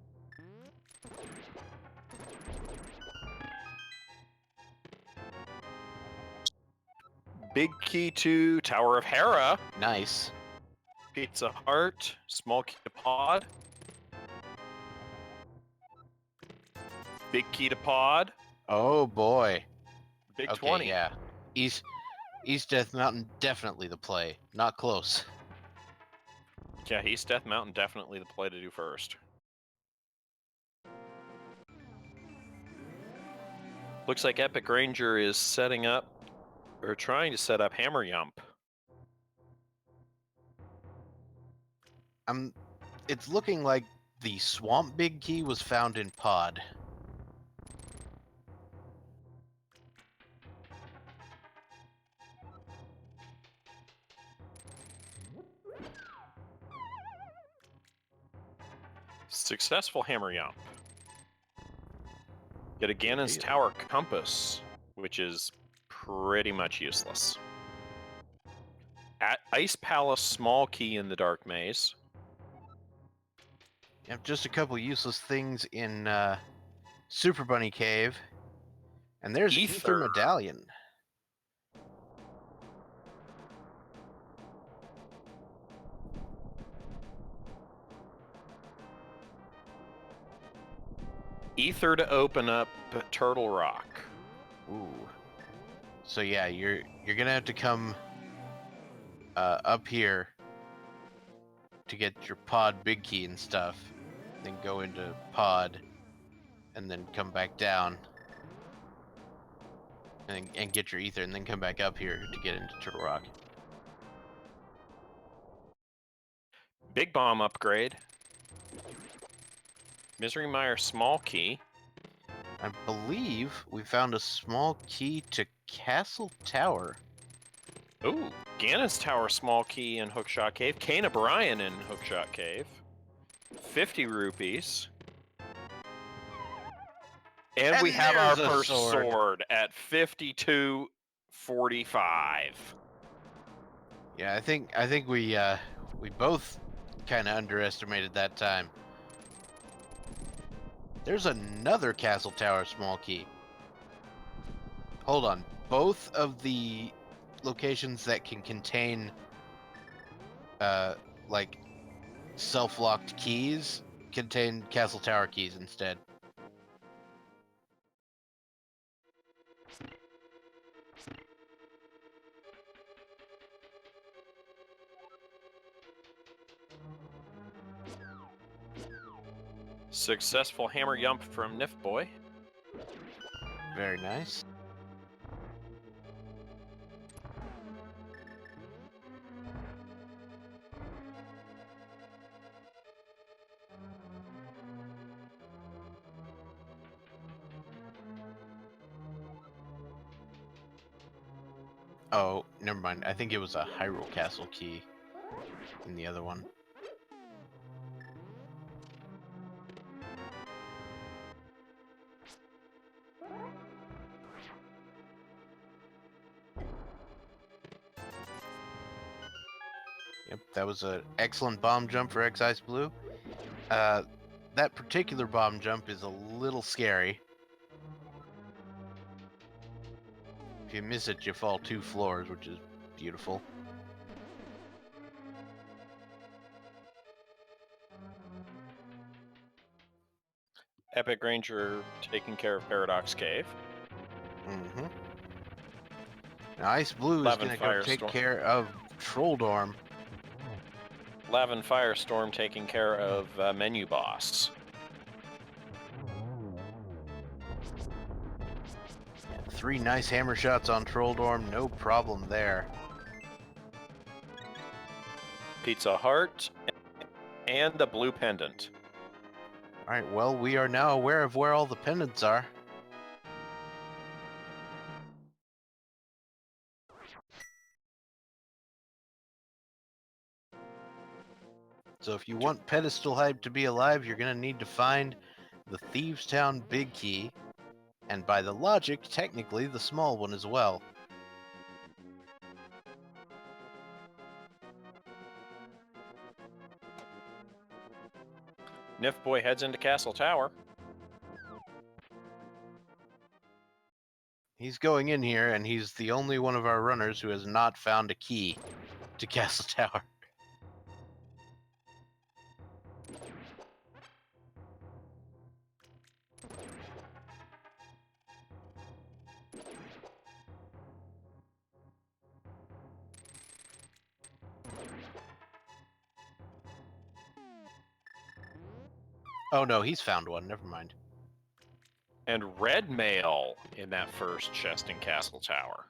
Big key to Tower of Hera. Nice. Pizza Heart. Small key to Pod. Big key to Pod. Oh boy. Big Okay, 20. yeah. East Death Mountain, definitely the play. Not close. Yeah, East Death Mountain, definitely the play to do first. Looks like EpikRainjer is setting up, or trying to set up Hammer Yump. It's looking like the Swamp Big Key was found in Pod. Successful Hammer Yump. Get a Ganon's Really? Tower Compass, which is pretty much useless. At Ice Palace Small Key in the Dark Maze. Yep, just a couple useless things in Super Bunny Cave. And there's Ether Medallion. Ether to open up Turtle Rock. Ooh. So yeah, you're gonna have to come up here to get your Pod Big Key and stuff, then go into Pod, and then come back down, and get your Ether, and then come back up here to get into Turtle Rock. Big Bomb upgrade. Misery Mire Small Key. I believe we found a small key to Castle Tower. Ooh, Ganon's Tower Small Key in Hookshot Cave. Kane O'Brien in Hookshot Cave. 50 rupees. And we have our there's a first sword. sword at 52.45. Yeah, I think we both kind of underestimated that time. There's another Castle Tower small key. Hold on. Both of the locations that can contain like self-locked keys contain Castle Tower keys instead. Successful Hammer Yump from Nifboy. Very nice. Oh, never mind. I think it was a Hyrule Castle key in the other one. Yep, that was an excellent bomb jump for xIceblue. That particular bomb jump is a little scary. If you miss it, you fall 2 floors, which is beautiful. EpikRainjer taking care of Paradox Cave. Mm-hmm. Now, XIceblue is going to go take care of Trolldorm. LavanFirestorm taking care of Menu Boss. Yeah, 3 nice hammer shots on Trolldorm, no problem there. Pizza Heart and a blue pendant. Alright, well, we are now aware of where all the pendants are. So if you want Pedestal Hype to be alive, you're gonna need to find the Thieves Town Big Key, and by the logic, technically the small one as well. Nifboy heads into Castle Tower. He's going in here, and he's the only one of our runners who has not found a key to Castle Tower. Oh no, he's found one. Never mind. And red mail in that first chest in Castle Tower.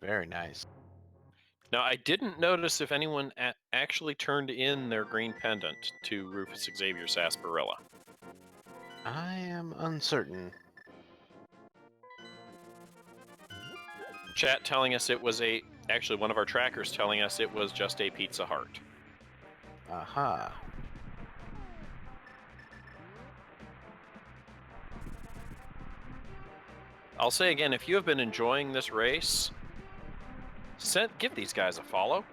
Very nice. Now, I didn't notice if anyone actually turned in their green pendant to Rufus Xavier Sarsaparilla. I am uncertain. Chat telling us it was actually one of our trackers telling us it was just a Pizza Heart. Aha. I'll say again, if you have been enjoying this race, give these guys a follow.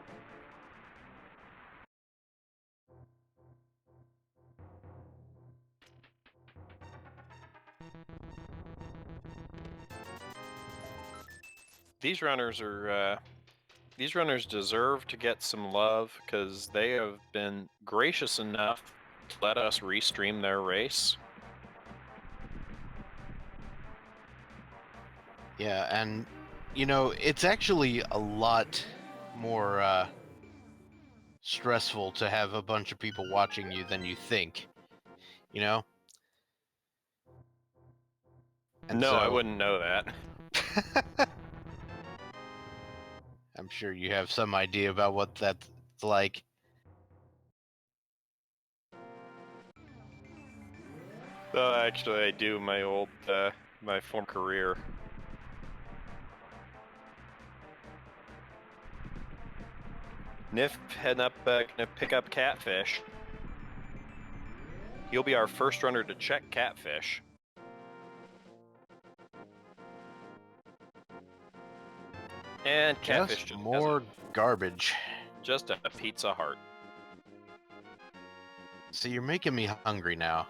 These runners deserve to get some love because they have been gracious enough to let us restream their race. Yeah, and you know, it's actually a lot more stressful to have a bunch of people watching you than you think. You know? And No, so, I wouldn't know that. I'm sure you have some idea about what that's like. Actually, I do. My former career. Nif heading up, gonna pick up Catfish. He'll be our first runner to check Catfish. And Catfish Just more garbage. Just a Pizza Heart. So you're making me hungry now.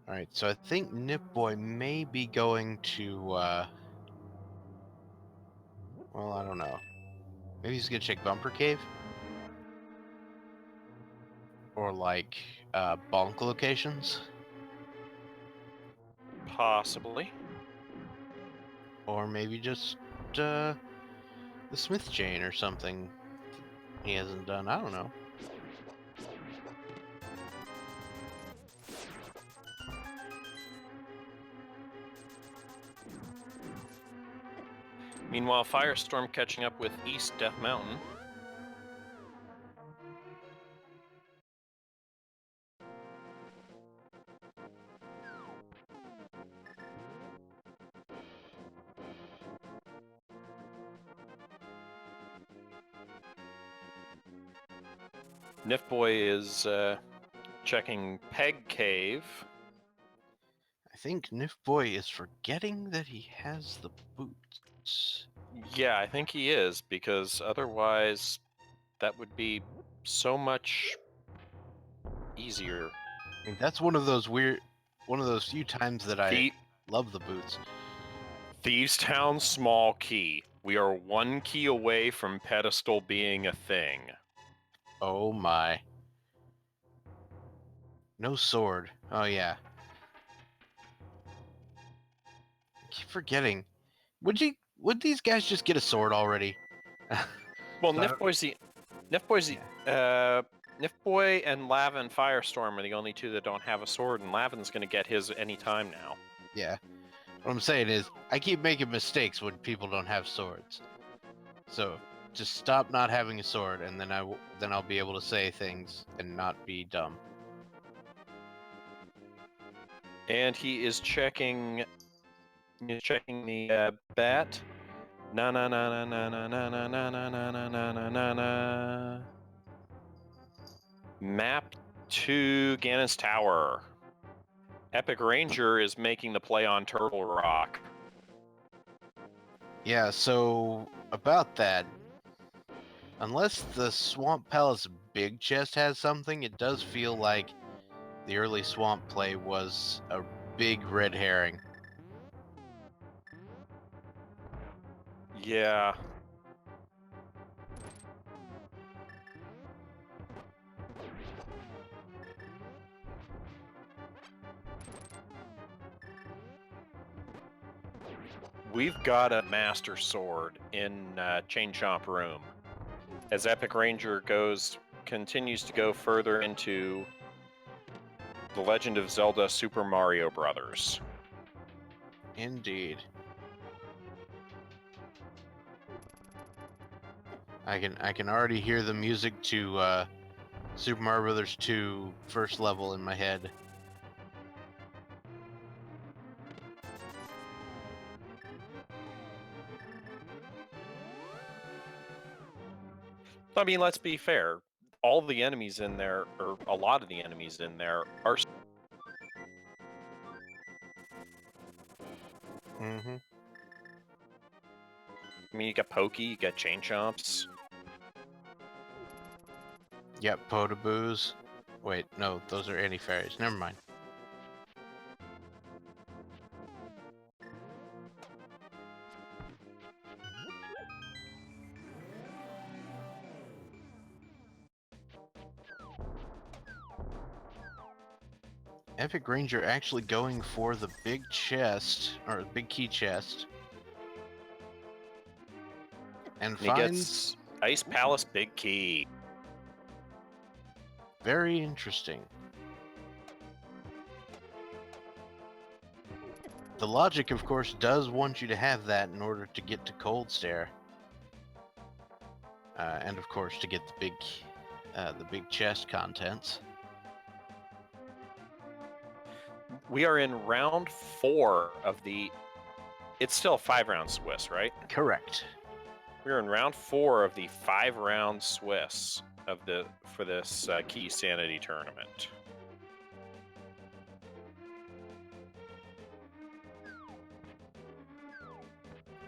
Alright, so I think Nifboy may be going to, well, I don't know. Maybe he's gonna check Bumper Cave? Or, like, bonk locations? Possibly. Or maybe just, the Smith chain or something he hasn't done. I don't know. Meanwhile, Firestorm catching up with East Death Mountain. Nifboy is checking Peg Cave. I think Nifboy is forgetting that he has the boots. Yeah, I think he is, because otherwise that would be so much easier. I mean, that's one of those few times that I love the boots. Thieves Town small key. We are one key away from pedestal being a thing. Oh my. No sword. Oh yeah. I keep forgetting. Would these guys just get a sword already? Well, So Nifboy and LavanFirestorm are the only two that don't have a sword, and Lavan's going to get his any time now. yeah. What I'm saying is, I keep making mistakes when people don't have swords. So just stop not having a sword, and then I'll be able to say things and not be dumb. And he is checking. He's checking the bat. Na na na na na na na na na na na na na na na. Map to Ganon's Tower. EpikRainjer is making the play on Turtle Rock. Yeah. So about that, unless the Swamp Palace big chest has something, it does feel like the early swamp play was a big red herring. Yeah. We've got a Master Sword in Chain Chomp Room. As EpikRainjer continues to go further into The Legend of Zelda Super Mario Brothers. Indeed. I can already hear the music to Super Mario Brothers 2 first level in my head. I mean, let's be fair. All the enemies in there, or a lot of the enemies in there, are. Mm-hmm. I mean, you got Pokey, you got Chain Chomps. Yep, Potaboos. Wait, no, those are anti-fairies. Never mind. EpikRainjer actually going for the big chest, or big key chest. And And he gets Ice Palace Big Key. Very interesting. The logic, of course, does want you to have that in order to get to Cold Stare. And of course to get the big chest contents. We are in round 4 of the. It's still a 5-round Swiss, right? Correct. We're in round 4 of the 5-round Swiss for this Keysanity tournament.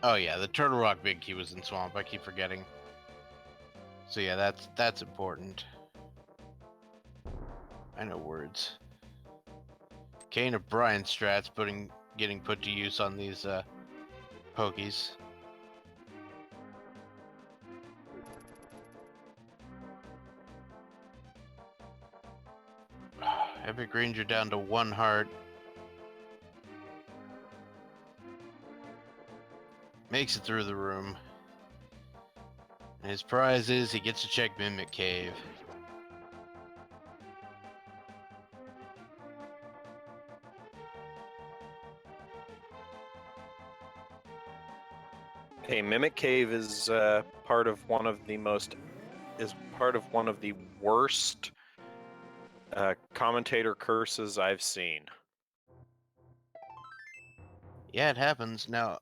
Oh yeah, the Turtle Rock Big Key was in Swamp. I keep forgetting. So yeah, that's important. I know words. Kane of Brian strats getting put to use on these pokies. EpikRainjer down to 1 heart. Makes it through the room. And his prize is he gets to check Mimic Cave. Okay, Mimic Cave is part of one of the worst commentator curses I've seen. Yeah, it happens. Now,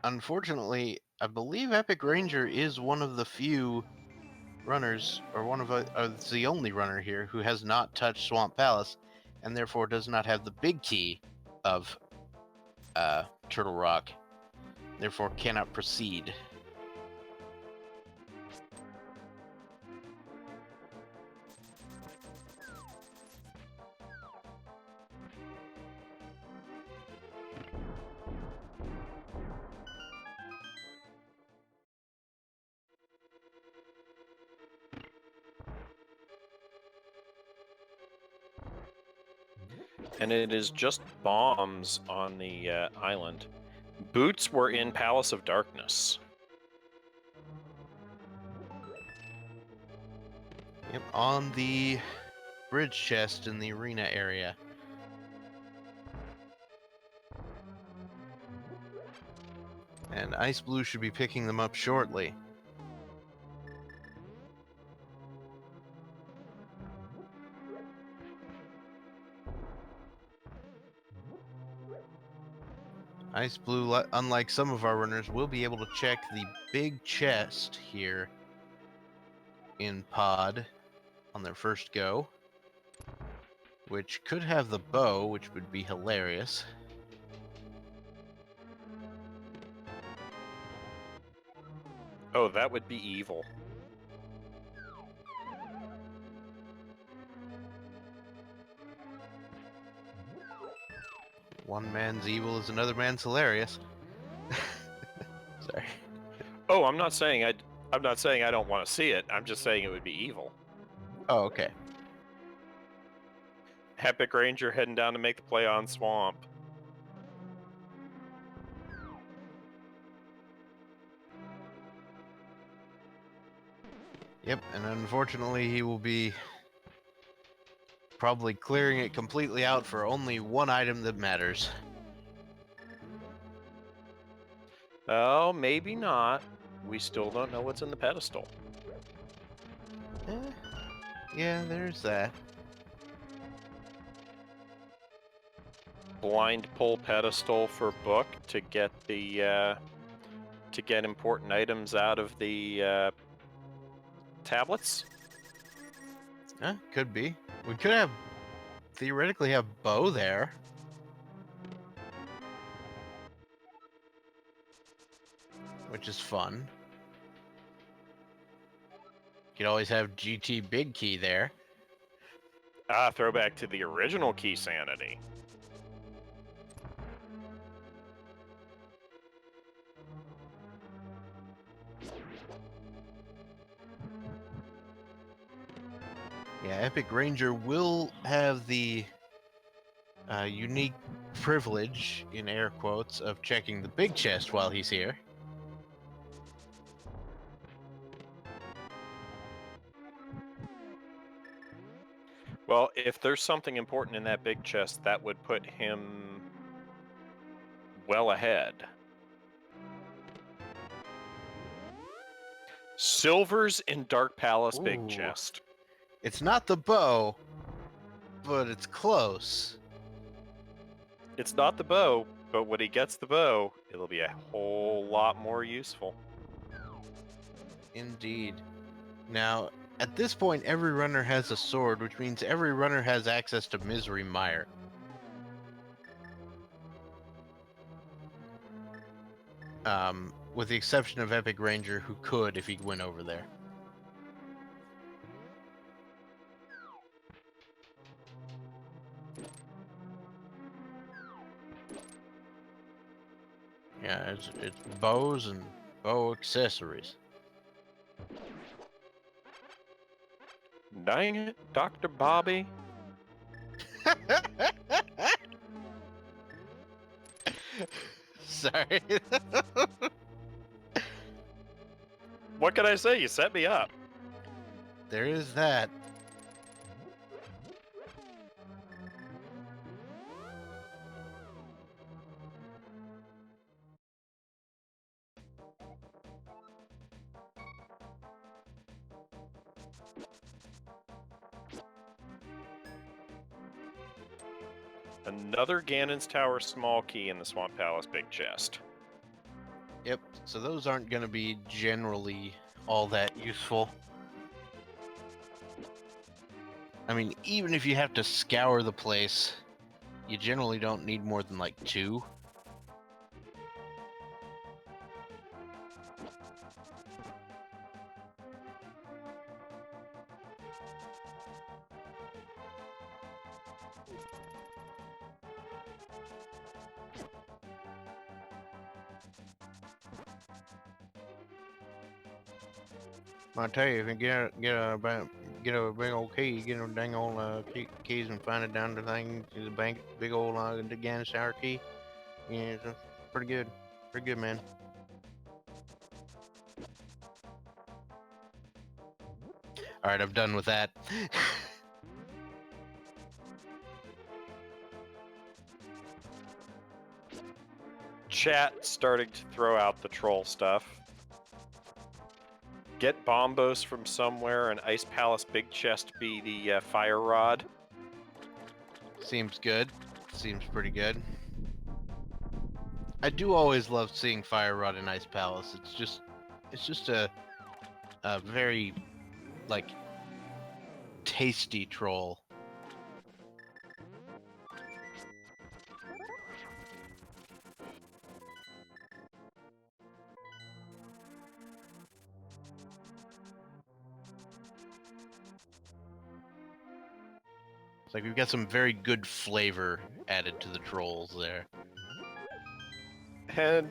unfortunately, I believe EpikRainjer is one of the few runners, or the only runner here who has not touched Swamp Palace, and therefore does not have the big key of Turtle Rock. Therefore, cannot proceed. And it is just bombs on the island. Boots were in Palace of Darkness. Yep, on the bridge chest in the arena area. And xIceblue should be picking them up shortly. xIceblue, unlike some of our runners, will be able to check the big chest here in pod on their first go, which could have the bow, which would be hilarious. Oh, that would be evil. One man's evil is another man's hilarious. Sorry. Oh, I'm not saying I don't want to see it. I'm just saying it would be evil. Oh, okay. EpikRainjer heading down to make the play on Swamp. Yep, and unfortunately he will be probably clearing it completely out for only one item that matters. Oh, maybe not. We still don't know what's in the pedestal. Yeah, there's that. Blind pull pedestal for book to get the to get important items out of the tablets. Could be. We could have theoretically have bow there. Which is fun. Could always have GT Big Key there. Ah, throwback to the original Keysanity. Yeah, EpikRainjer will have the unique privilege, in air quotes, of checking the big chest while he's here. Well, if there's something important in that big chest, that would put him well ahead. Silvers in Dark Palace big Ooh. chest. It's not the bow, but it's close. It's not the bow, but when he gets the bow, it'll be a whole lot more useful. Indeed. Now, at this point, every runner has a sword, which means every runner has access to Misery Mire. With the exception of EpikRainjer, who could if he went over there. Yeah, it's bows and bow accessories. Dang it, Dr. Bobby. Sorry. What can I say? You set me up. There is that. Another Ganon's Tower small key in the Swamp Palace big chest. Yep, so those aren't going to be generally all that useful. I mean, even if you have to scour the place, you generally don't need more than like 2. I tell you, if you get a big old key, get a dang old keys and find it down the thing to the bank, big old the Gannon Sour key. Yeah, it's pretty good, man. All right, I'm done with that. Chat starting to throw out the troll stuff. Get Bombos from somewhere and Ice Palace Big Chest be the fire rod. Seems good. Seems pretty good. I do always love seeing Fire Rod and Ice Palace. It's just a very, like, tasty troll. It's like we've got some very good flavor added to the trolls there. And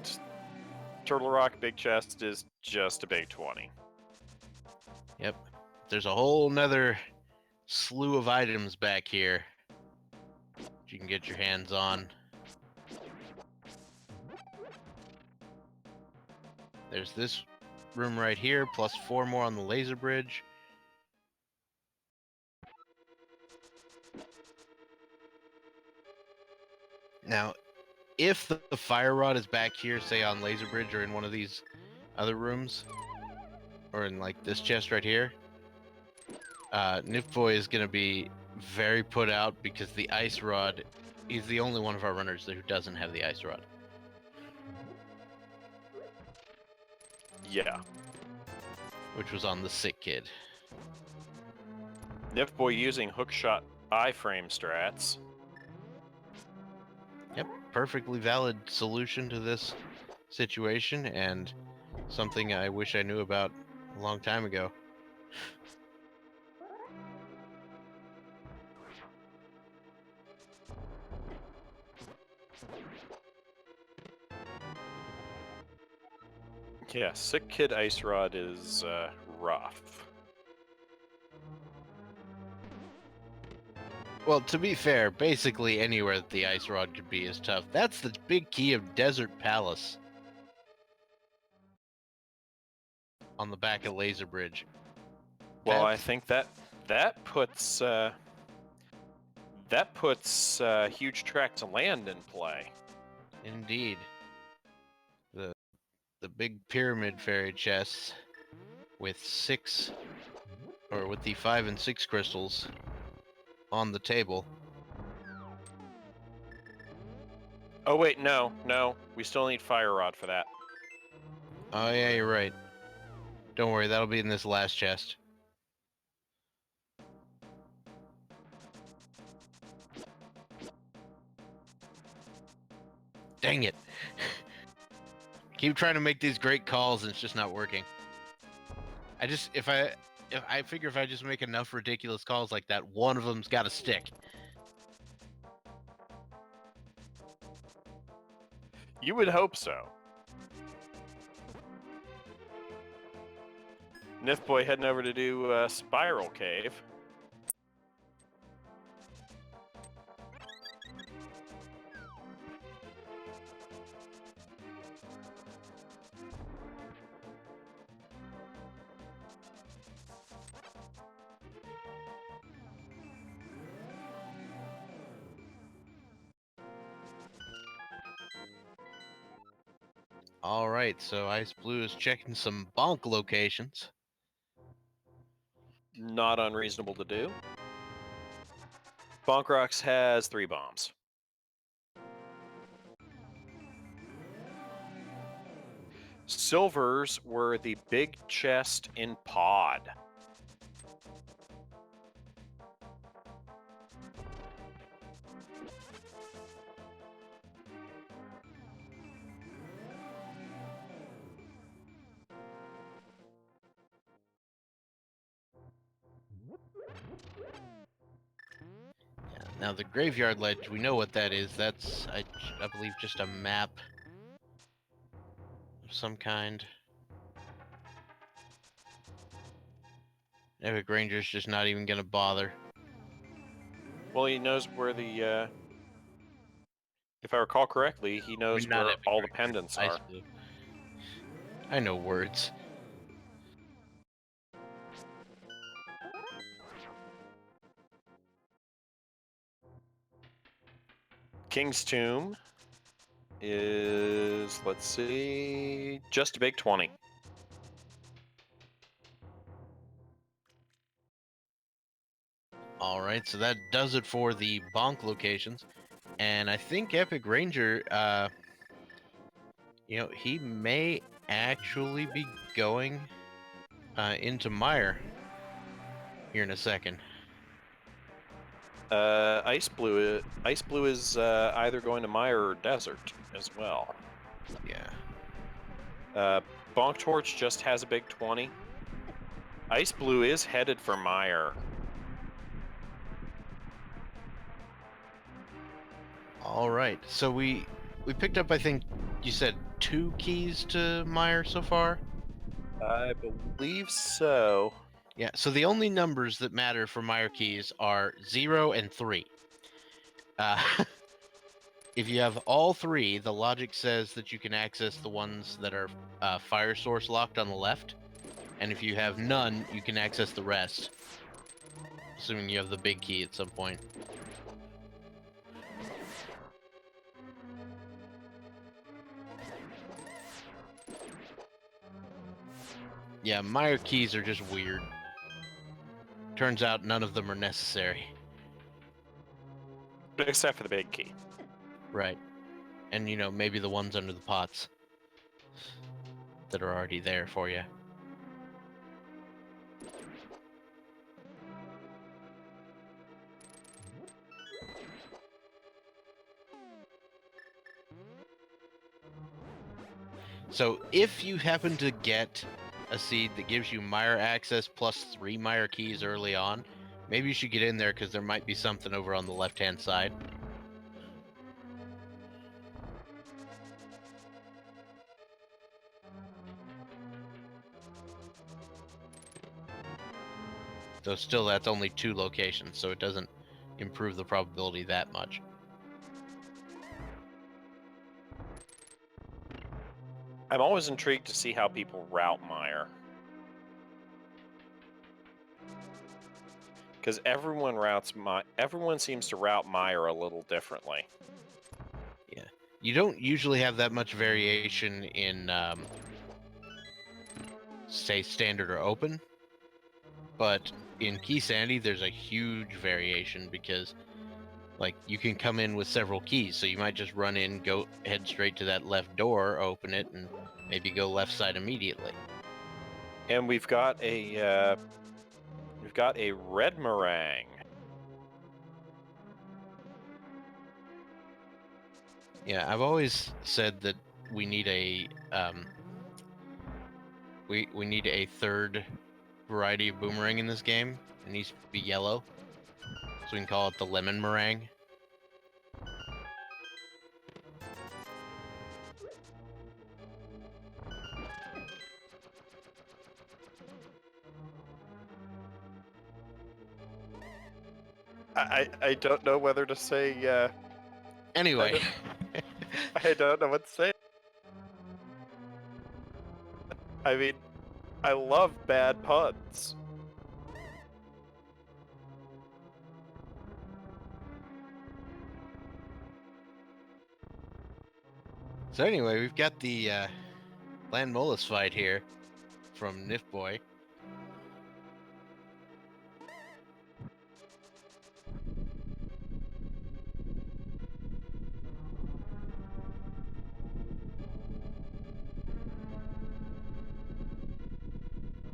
Turtle Rock Big Chest is just a big 20. Yep. There's a whole nother slew of items back here that you can get your hands on. There's this room right here, plus 4 more on the laser bridge. Now, if the fire rod is back here, say on laser bridge or in one of these other rooms, or in like this chest right here, Nifboy is gonna be very put out because the ice rod, he's the only one of our runners who doesn't have the ice rod. Yeah. Which was on the sick kid. Nifboy using hookshot iframe strats. Yep, perfectly valid solution to this situation, and something I wish I knew about a long time ago. Yeah, Sick Kid Ice Rod is rough. Well, to be fair, basically anywhere that the ice rod could be is tough. That's the big key of Desert Palace. On the back of Laser Bridge. Well, I think that puts huge tracts of land in play. Indeed. The big pyramid fairy chests with with the 5 and 6 crystals on the table. Oh wait, no, we still need fire rod for that. Oh yeah, you're right. Don't worry, that'll be in this last chest. Dang it. Keep trying to make these great calls and it's just not working. I figure if I just make enough ridiculous calls like that, one of them's got to stick. You would hope so. Nifboy heading over to do Spiral Cave. Alright, so xIceblue is checking some bonk locations. Not unreasonable to do. Bonk Rocks has 3 bombs. Silvers were the big chest in pod. Yeah, now the graveyard ledge, we know what that is. That's, I believe, just a map of some kind. EpikRainjer's just not even gonna bother. Well, he knows where the, if I recall correctly, he knows where all the pendants are. xIceblue. I know words. King's Tomb. is, let's see, just a big 20. All right, so that does it for the bonk locations. And I think EpikRainjer, he may actually be going into Mire here in a second. XIceblue is either going to Mire or Desert as well. Yeah. Bonk Torch just has a big 20. XIceblue is headed for Mire. All right, so we picked up, I think you said 2 keys to Mire so far. I believe so. Yeah, so the only numbers that matter for Mire keys are 0 and 3. If you have all 3, the logic says that you can access the ones that are fire source locked on the left, and if you have none, you can access the rest, assuming you have the big key at some point. Yeah, Mire keys are just weird. Turns out none of them are necessary. Except for the big key. Right. And, maybe the ones under the pots that are already there for you. So if you happen to get a seed that gives you Mire access plus 3 Mire keys early on, maybe you should get in there because there might be something over on the left-hand side. Though still, that's only 2 locations, so it doesn't improve the probability that much. I'm always intrigued to see how people route Mire. Because everyone seems to route Mire a little differently. Yeah. You don't usually have that much variation in, say, standard or open. But in Keysanity, there's a huge variation because, you can come in with several keys. So you might just run in, head straight to that left door, open it, and maybe go left side immediately. And we've got a red meringue. Yeah, I've always said that we need a we need a third variety of boomerang in this game. It needs to be yellow, so we can call it the lemon meringue. I don't know whether to say. Anyway, I don't know what to say. I mean, I love bad puns. so anyway, we've got the Land Molus fight here from Nifboy.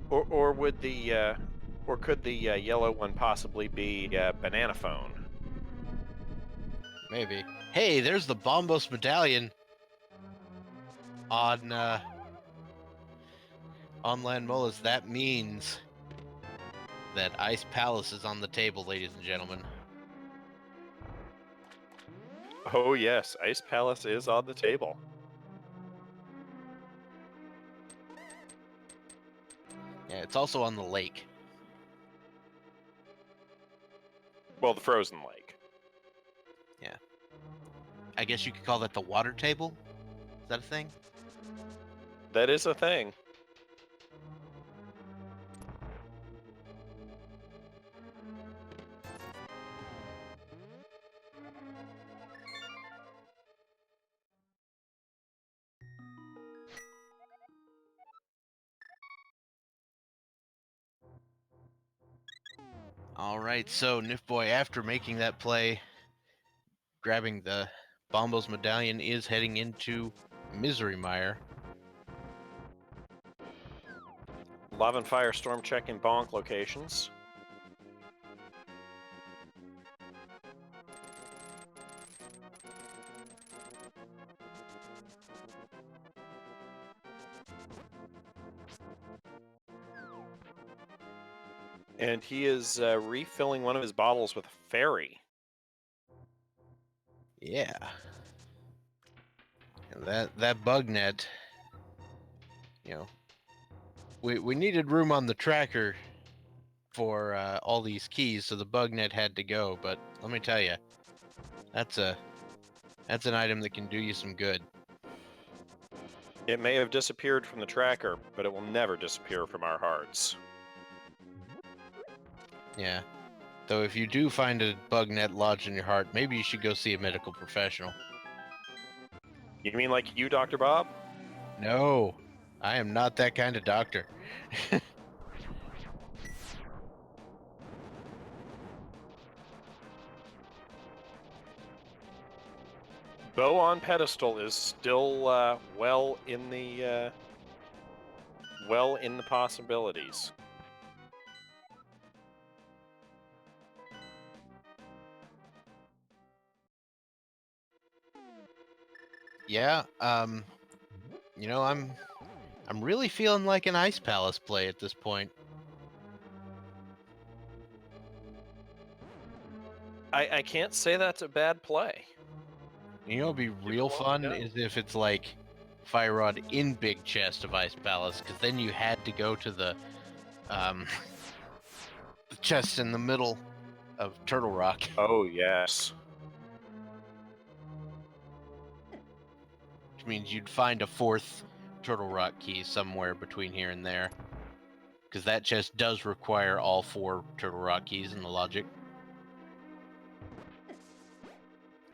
Or would the or could the yellow one possibly be Banana Phone? Maybe. Hey, there's the Bombos Medallion on Land Molus. That means that Ice Palace is on the table, ladies and gentlemen. Oh yes, Ice Palace is on the table. Yeah, it's also on the lake. Well, the frozen lake. Yeah. I guess you could call that the water table? Is that a thing? That is a thing. All right, so Nifboy, after making that play, grabbing the Bombos medallion, is heading into Misery Mire. LavanFirestorm checking bonk locations. And he is refilling one of his bottles with a fairy. Yeah. And that bug net, you know, we needed room on the tracker for all these keys, so the bug net had to go. But let me tell you, that's an item that can do you some good. It may have disappeared from the tracker, but it will never disappear from our hearts. Yeah. Though if you do find a bug net lodged in your heart, maybe you should go see a medical professional. You mean like you, Dr. Bob? No, I am not that kind of doctor. Bow on pedestal is still well in the possibilities. Yeah, you know, I'm really feeling like an Ice Palace play at this point. I can't say that's a bad play. You know, it'd be real fun is if it's like Fire Rod in Big Chest of Ice Palace, because then you had to go to the the chest in the middle of Turtle Rock. Oh, yes. Which means you'd find a fourth Turtle Rock key somewhere between here and there. Because that chest does require all 4 Turtle Rock keys in the logic.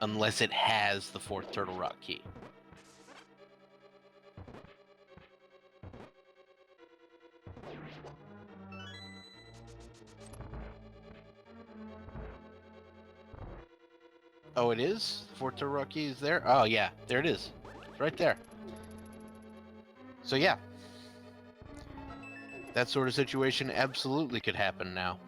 Unless it has the 4th Turtle Rock key. Oh, it is? 4th Turtle Rock key is there? Oh, yeah. There it is. It's right there. So, yeah. That sort of situation absolutely could happen now.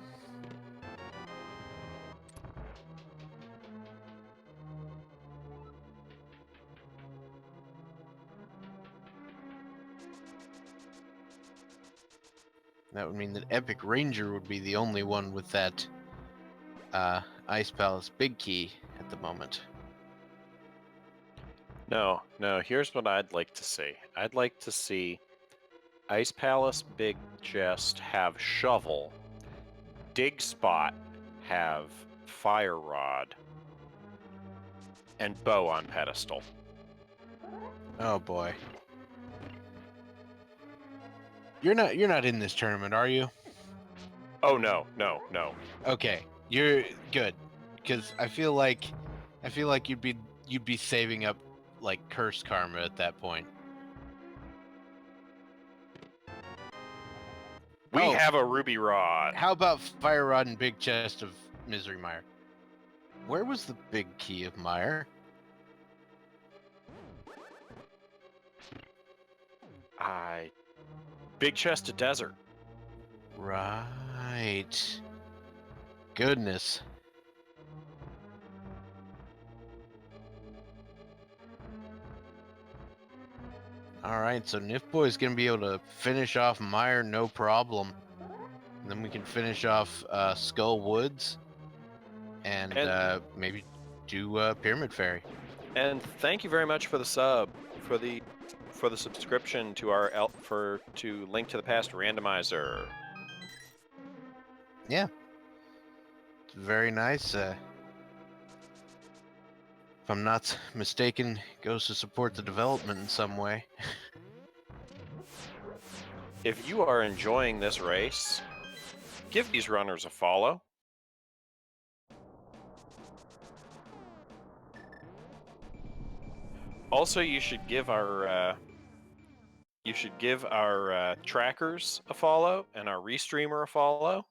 That would mean that EpikRainjer would be the only one with that Ice Palace big key at the moment. No, here's what I'd like to see. I'd like to see Ice Palace Big Chest have Shovel, Dig Spot have Fire Rod, and Bow on pedestal. Oh boy. You're not in this tournament, are you? Oh no. Okay, you're good, because I feel like you'd be saving up like curse karma at that point. We Oh. have a Ruby Rod. How about Fire Rod and Big Chest of Misery Mire? Where was the big key of Mire? Big Chest of Desert. Right. Goodness. All right, so Nifboy is going to be able to finish off Mire no problem. And then we can finish off Skull Woods and maybe do Pyramid Fairy. And thank you very much for the sub, for the subscription to our to Link to the Past Randomizer. Yeah. It's very nice. If I'm not mistaken, goes to support the development in some way. If you are enjoying this race, give these runners a follow. Also, you should give our trackers a follow and our restreamer a follow.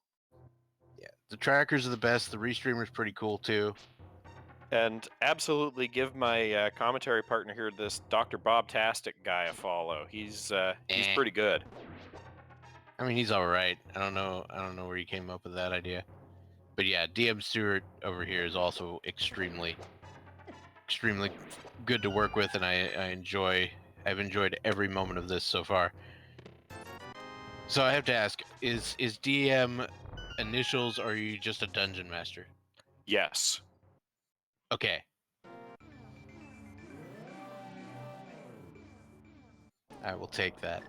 Yeah, The trackers are the best. The restreamer's pretty cool too. And absolutely give my commentary partner here, this Dr. Bob Tastic guy, a follow. He's pretty good. I mean, he's all right. I don't know where he came up with that idea. But yeah, DM Stewart over here is also extremely good to work with, and I've enjoyed every moment of this so far. So I have to ask, is DM initials, or are you just a dungeon master? Yes. Okay. I will take that.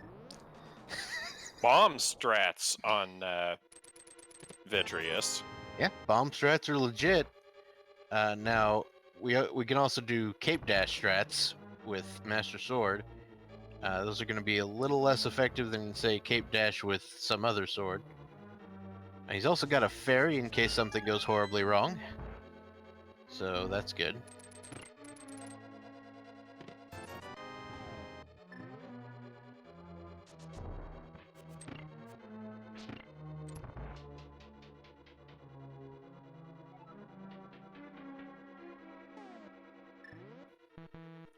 Bomb strats on Vitreous. Yeah, bomb strats are legit. Now we can also do cape dash strats with Master Sword. Those are going to be a little less effective than, say, cape dash with some other sword. He's also got a fairy in case something goes horribly wrong. So that's good.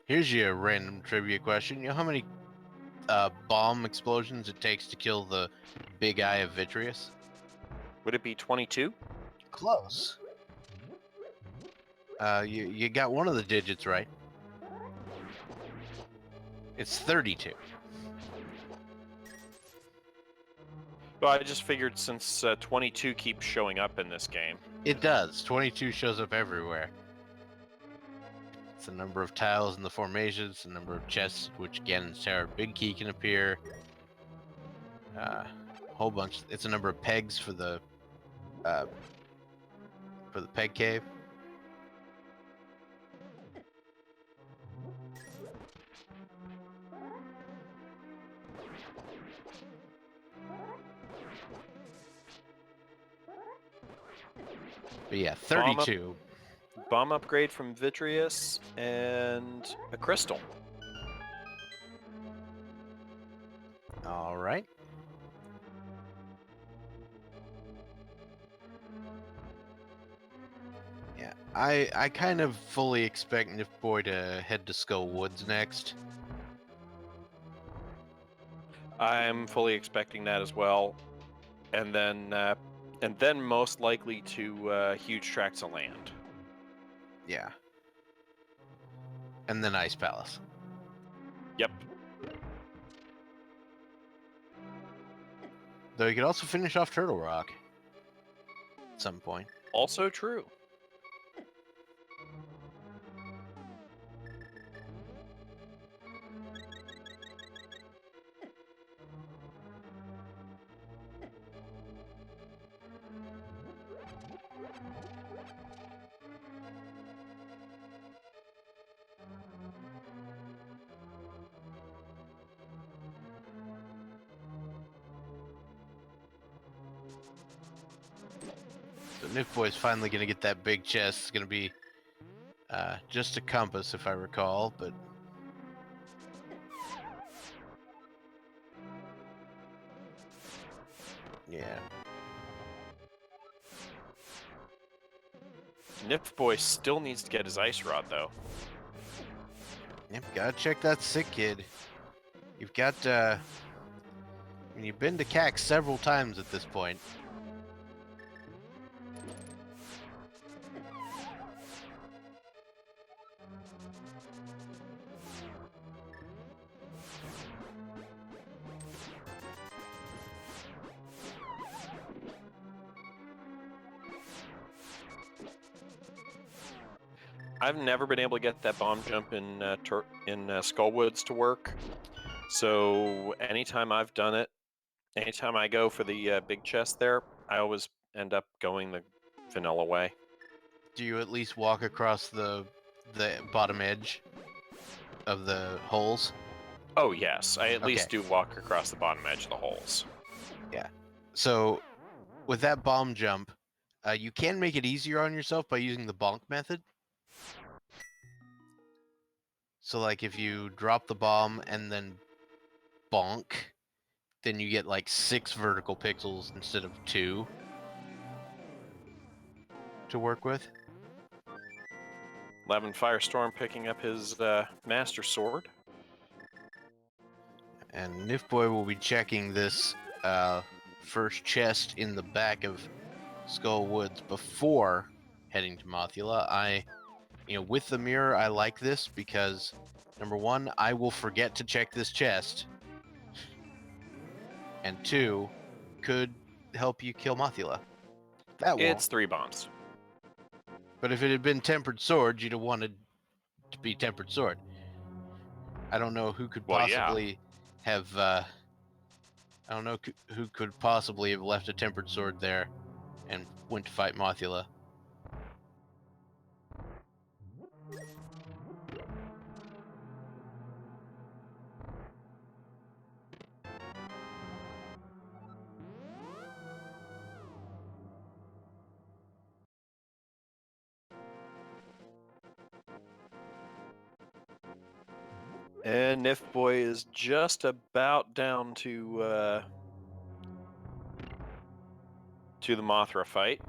Here's your random trivia question. You know how many bomb explosions it takes to kill the big eye of Vitreous? Would it be 22? Close. You got one of the digits right. It's 32. Well, I just figured since 22 keeps showing up in this game. It does. 22 shows up everywhere. It's the number of tiles in the formations, the number of chests, which again in Terror Big Key can appear. A whole bunch. It's a number of pegs for the peg cave. But yeah, 32. Bomb upgrade from Vitreous and a crystal. All right. Yeah, I kind of fully expect Nifboy to head to Skull Woods next. I'm fully expecting that as well, and then most likely to huge tracts of land. Yeah. And then Ice Palace. Yep. Though you could also finish off Turtle Rock at some point. Also true. So Nifboy's finally going to get that big chest. It's going to be just a compass, if I recall, but... yeah. Nifboy still needs to get his ice rod, though. Yep, gotta check that sick kid. You've got, I mean, you've been to CAC several times at this point. I've never been able to get that bomb jump in Skullwoods to work. So anytime I've done it, anytime I go for the big chest there, I always end up going the vanilla way. Do you at least walk across the bottom edge of the holes? Oh yes, I at least do walk across the bottom edge of the holes. Yeah. So with that bomb jump, you can make it easier on yourself by using the bonk method. So like if you drop the bomb and then bonk, then you get like 6 vertical pixels instead of 2. to work with. LavanFirestorm picking up his Master Sword. And Nifboy will be checking this first chest in the back of Skull Woods before heading to Mothula. With the mirror, I like this because, number one, I will forget to check this chest, and two, could help you kill Mothula. That won't. It's 3 bombs. But if it had been Tempered Sword, you'd have wanted to be Tempered Sword. I don't know who could possibly have. I don't know who could possibly have left a Tempered Sword there and went to fight Mothula. And Nifboy is just about down to the Mothra fight.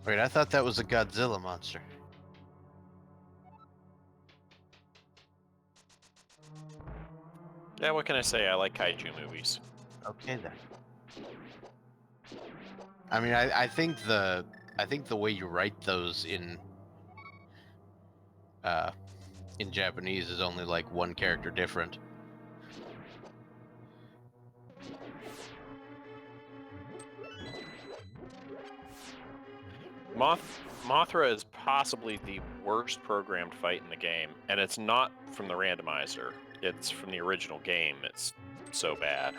Wait, I thought that was a Godzilla monster. Yeah, what can I say? I like kaiju movies. Okay then. I mean, I think the way you write those in Japanese is only like one character different. Mothra is possibly the worst programmed fight in the game, and it's not from the randomizer. It's from the original game. It's so bad.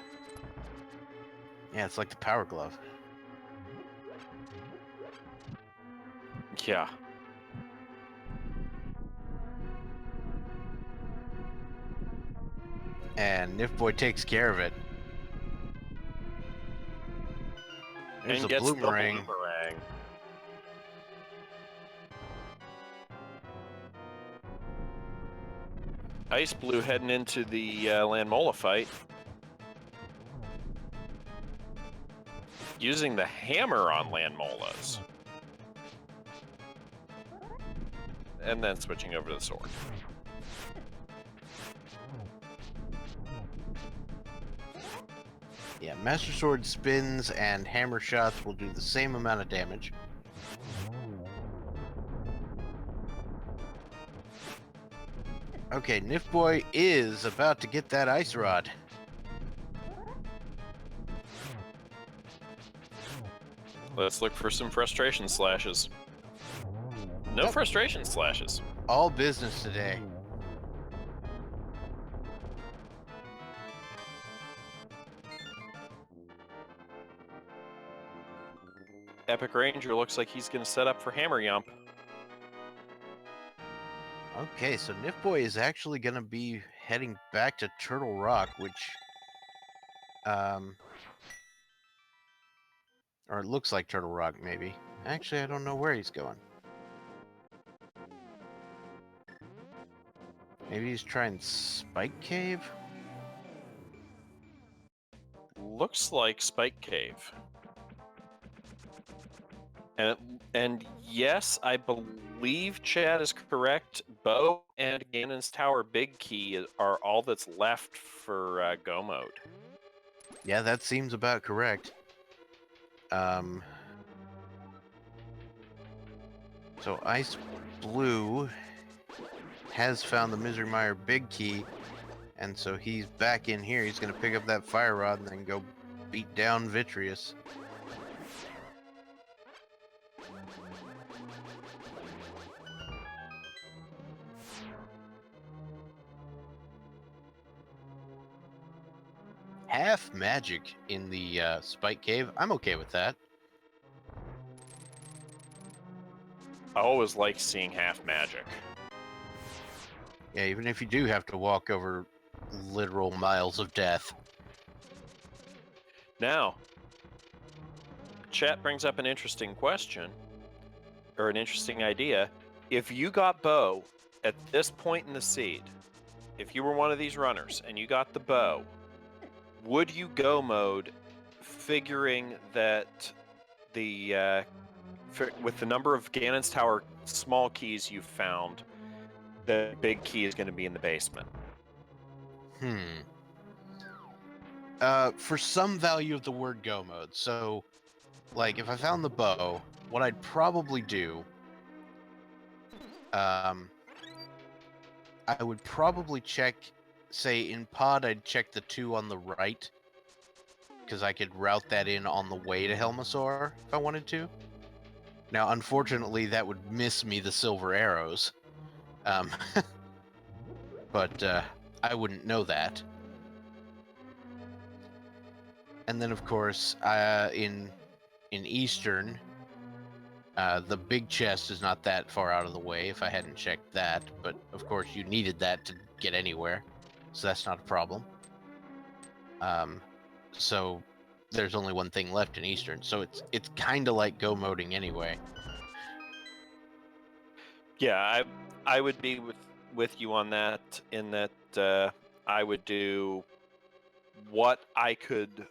Yeah, it's like the Power Glove. Yeah. And Nifboy takes care of it. There's And a gets the bloomerang. bloomerang. XIceblue heading into the Landmola fight. Using the hammer on Landmolas. And then switching over to the sword. Yeah, Master Sword spins and hammer shots will do the same amount of damage. Okay, Nifboy is about to get that ice rod. Let's look for some frustration slashes. No Nope. frustration slashes. All business today. EpikRainjer looks like he's going to set up for Hammer Yump. Okay, so Nifboy is actually going to be heading back to Turtle Rock, which, or it looks like Turtle Rock, maybe. Actually, I don't know where he's going. Maybe he's trying Spike Cave? Looks like Spike Cave. And yes, I believe Chad is correct. Bow and Ganon's Tower Big Key are all that's left for Go mode. Yeah, that seems about correct. So XIceblue has found the Misery Mire Big Key, and so he's back in here. He's going to pick up that fire rod and then go beat down Vitreous. Half magic in the Spike Cave. I'm okay with that. I always like seeing half magic. Yeah, even if you do have to walk over literal miles of death. Now, chat brings up an interesting question, or an interesting idea. If you got bow at this point in the seed, if you were one of these runners and you got the bow, would you go mode figuring that with the number of Ganon's Tower small keys you've found, the big key is going to be in the basement. For some value of the word go mode, so, like, if I found the bow, what I'd probably do, I would probably check, say, in pod, I'd check the 2 on the right, because I could route that in on the way to Helmasaur if I wanted to. Now, unfortunately, that would miss me the silver arrows. But I wouldn't know that. And then, of course, in Eastern, the big chest is not that far out of the way if I hadn't checked that. But, of course, you needed that to get anywhere, so that's not a problem. So there's only one thing left in Eastern, so it's kind of like go moding anyway. Yeah, I would be with you on that, in that I would do what I could.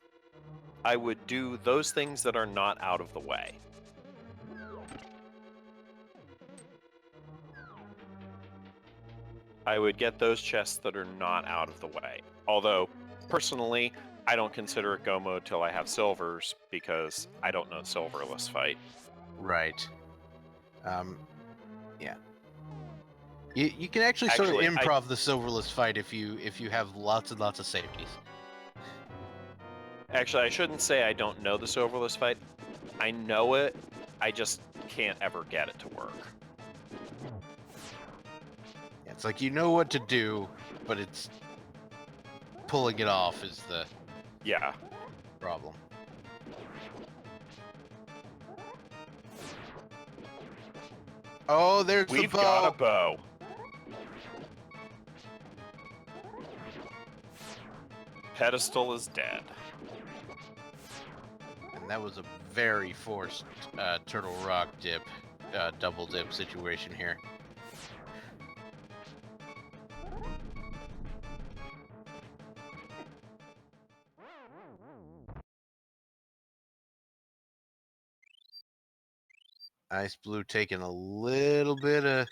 I would do those things that are not out of the way. I would get those chests that are not out of the way. Although, personally, I don't consider it go mode till I have silvers, because I don't know silverless fight. Right. Yeah. You can actually sort of improv the silverless fight if you have lots and lots of safeties. Actually, I shouldn't say I don't know the silverless fight. I know it, I just can't ever get it to work. It's like you know what to do, but it's pulling it off is the problem. Oh, there's the bow. We've got a bow. Pedestal is dead. And that was a very forced turtle rock dip, double dip situation here. XIceblue taking a little bit of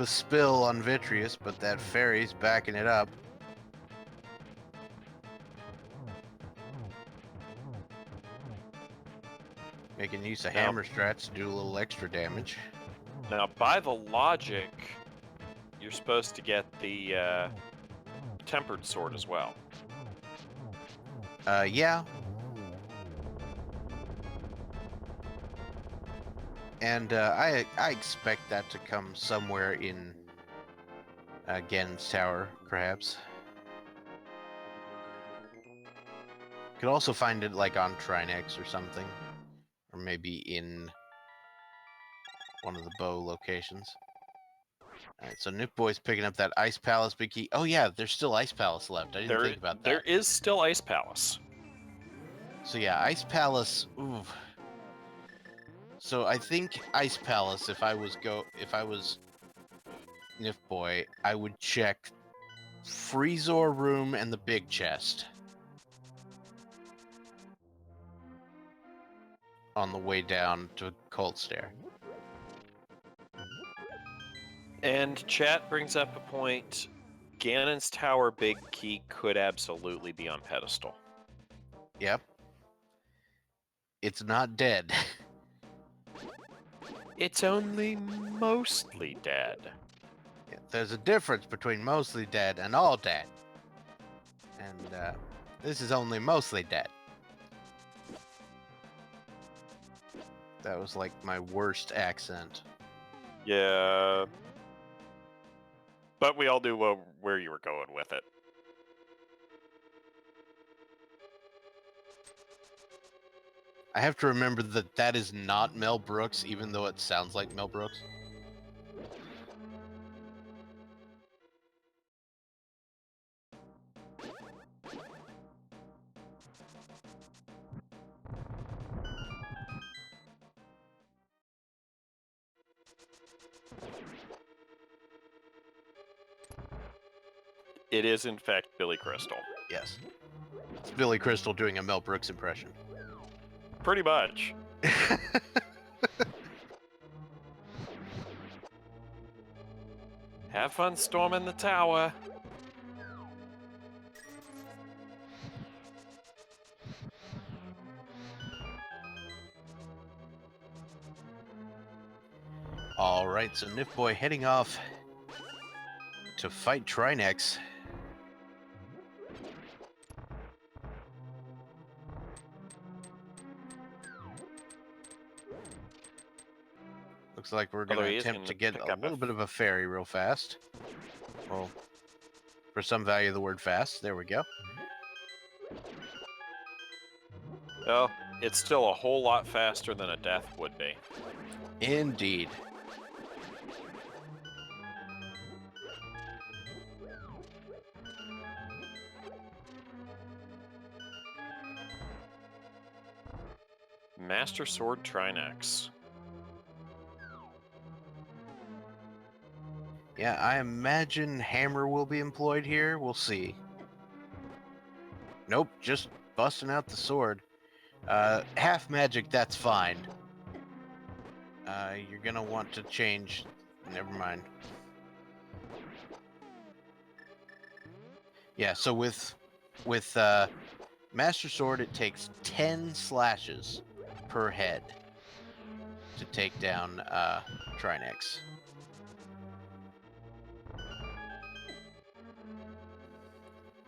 a spill on Vitreous, but that fairy's backing it up. Making use of hammer strats to do a little extra damage. Now, by the logic, you're supposed to get the tempered sword as well. Yeah. And I expect that to come somewhere in Ganon's Tower, perhaps. Could also find it like on Trinex or something. Or maybe in one of the bow locations. Alright, so Nifboy's picking up that Ice Palace big key. Oh yeah, there's still Ice Palace left. I didn't think about that. There is still Ice Palace. So yeah, Ice Palace, ooh. So I think Ice Palace, if I was Nifboy, I would check Freezor room and the big chest on the way down to Cold Stare. And chat brings up a point. Ganon's Tower big key could absolutely be on pedestal. Yep. It's not dead. It's only mostly dead. Yeah, there's a difference between mostly dead and all dead. And this is only mostly dead. That was like my worst accent. Yeah. But we all knew where you were going with it. I have to remember that that is not Mel Brooks, even though it sounds like Mel Brooks. It is, in fact, Billy Crystal. Yes. It's Billy Crystal doing a Mel Brooks impression. Pretty much. Have fun storming the tower. All right, so Nifboy heading off to fight Trinex. Looks like we're going Although to he is attempt gonna to get pick a up little bit of a fairy real fast. Well, for some value of the word fast. There we go. Well, it's still a whole lot faster than a death would be. Indeed. Master Sword Trinex. Yeah, I imagine hammer will be employed here. We'll see. Nope, just busting out the sword. Half magic, that's fine. You're gonna want to change. Never mind. Yeah, so with Master Sword, it takes 10 slashes per head to take down Trinex.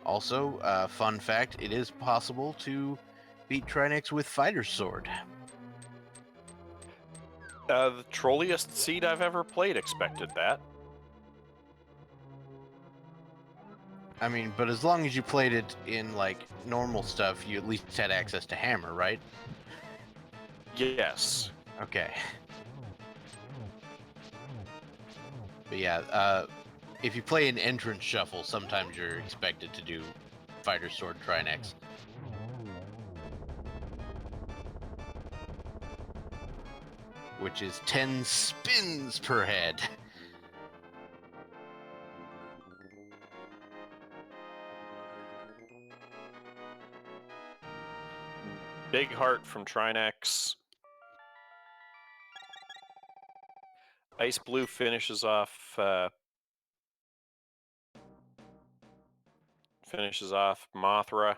Also, fun fact, it is possible to beat Trinex with Fighter's Sword. The trolliest seed I've ever played expected that. I mean, but as long as you played it in, like, normal stuff, you at least had access to hammer, right? Yes. Okay. But yeah, if you play an entrance shuffle, sometimes you're expected to do Fighter's Sword Trinex. Which is 10 spins per head. Big heart from Trinex. XIceblue finishes off Mothra.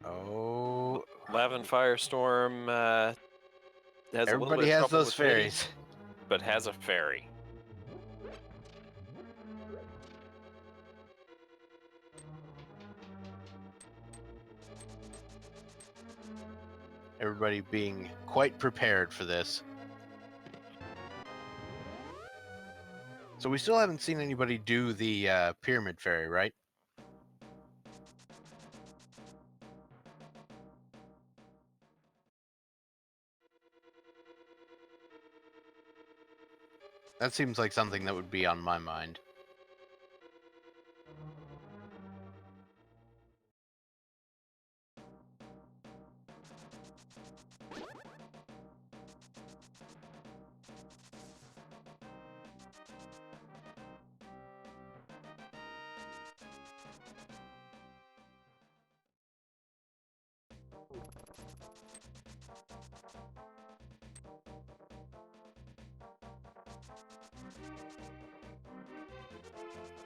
Oh. LavanFirestorm has a little Everybody bit of has trouble those with fairies. hitting, but has a fairy. Everybody being quite prepared for this. So we still haven't seen anybody do the Pyramid Fairy, right? That seems like something that would be on my mind.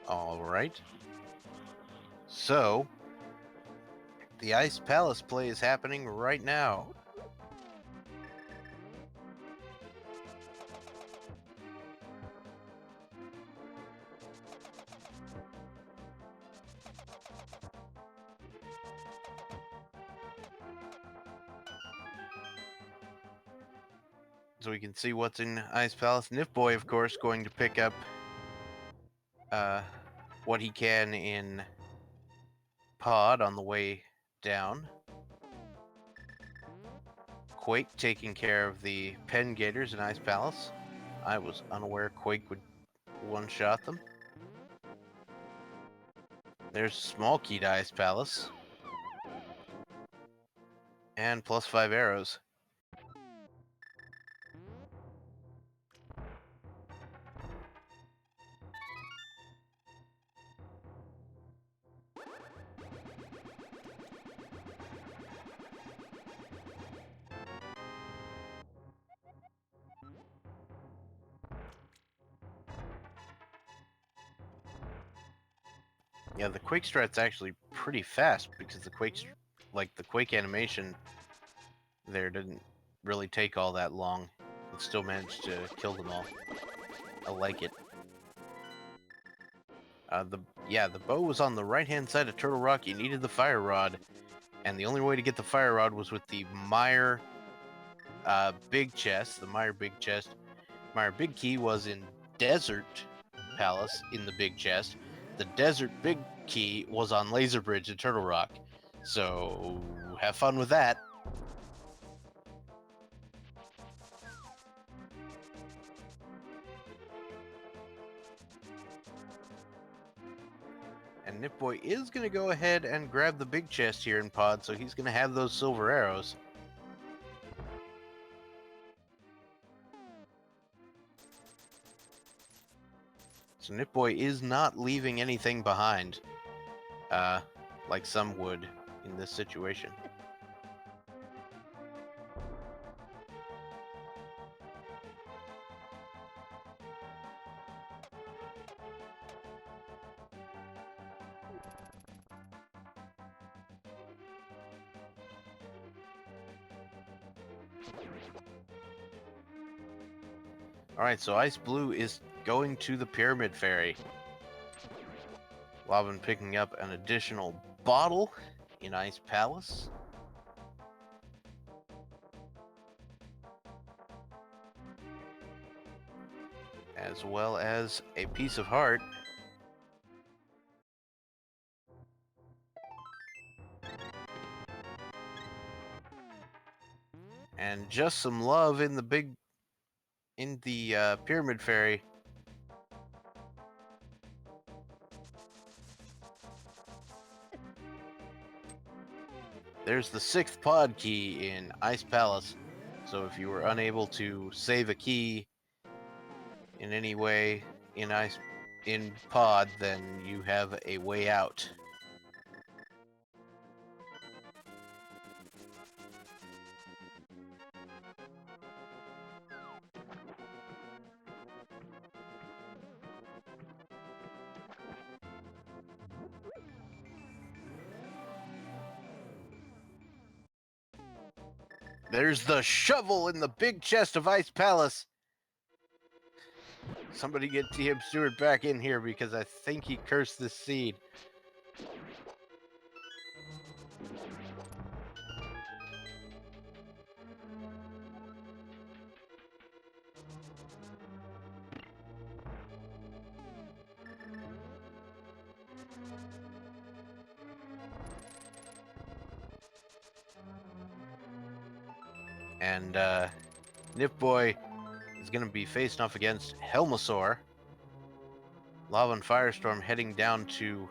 All right. So, the Ice Palace play is happening right now. So we can see what's in Ice Palace. Nifboy, of course, going to pick up what he can in Pod on the way down. Quake taking care of the Pen Gators in Ice Palace. I was unaware Quake would one-shot them. There's small key to Ice Palace. And +5 arrows. Yeah, the Quake strat's actually pretty fast because the Quake animation there didn't really take all that long and still managed to kill them all. I like it. The bow was on the right-hand side of Turtle Rock. You needed the fire rod, and the only way to get the fire rod was with the Meyer big chest. The Meyer big chest. Meyer big key was in Desert Palace in the big chest. The Desert big key was on Laser Bridge at Turtle Rock. So have fun with that. And Nifboy is going to go ahead and grab the big chest here in Pod, so he's going to have those silver arrows. So Nifboy is not leaving anything behind, like some would in this situation. Alright, so xIceblue is going to the Pyramid Fairy. Lavin picking up an additional bottle in Ice Palace. As well as a piece of heart. And just some love in the Pyramid Fairy. There's the 6th pod key in Ice Palace. So if you were unable to save a key in any way in Pod, then you have a way out. There's the shovel in the big chest of Ice Palace. Somebody get TM Stewart back in here because I think he cursed this seed. And Nifboy is going to be facing off against Helmasaur. LavanFirestorm heading down to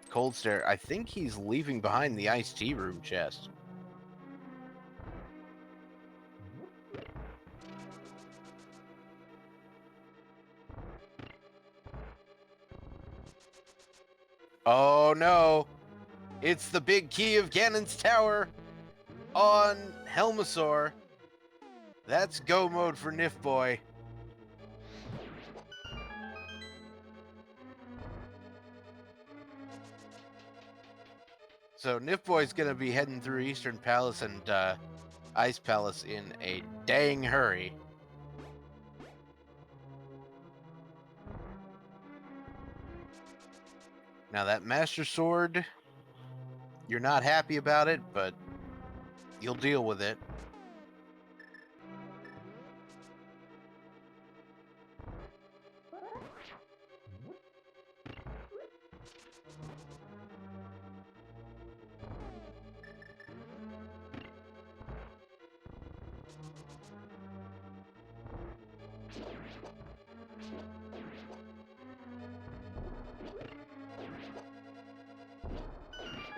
Cold Stare. I think he's leaving behind the iced tea room chest. Oh no! It's the big key of Ganon's Tower on Helmasaur. That's go mode for Nifboy. So Nifboy's gonna be heading through Eastern Palace and Ice Palace in a dang hurry. Now that Master Sword, you're not happy about it, but you'll deal with it.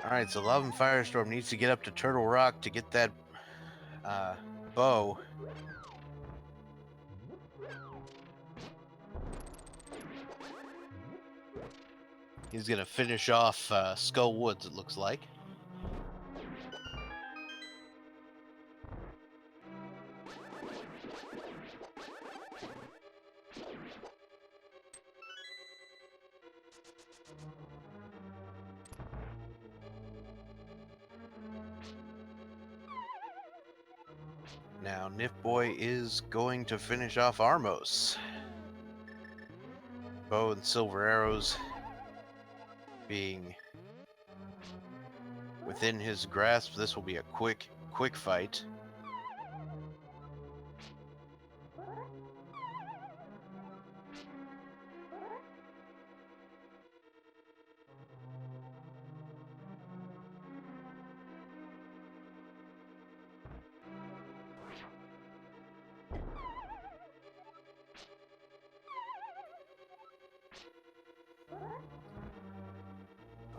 Alright, so LavanFirestorm needs to get up to Turtle Rock to get that bow. He's gonna finish off Skull Woods, it looks like. Now, Nifboy is going to finish off Armos. Bow and silver arrows being within his grasp. This will be a quick fight.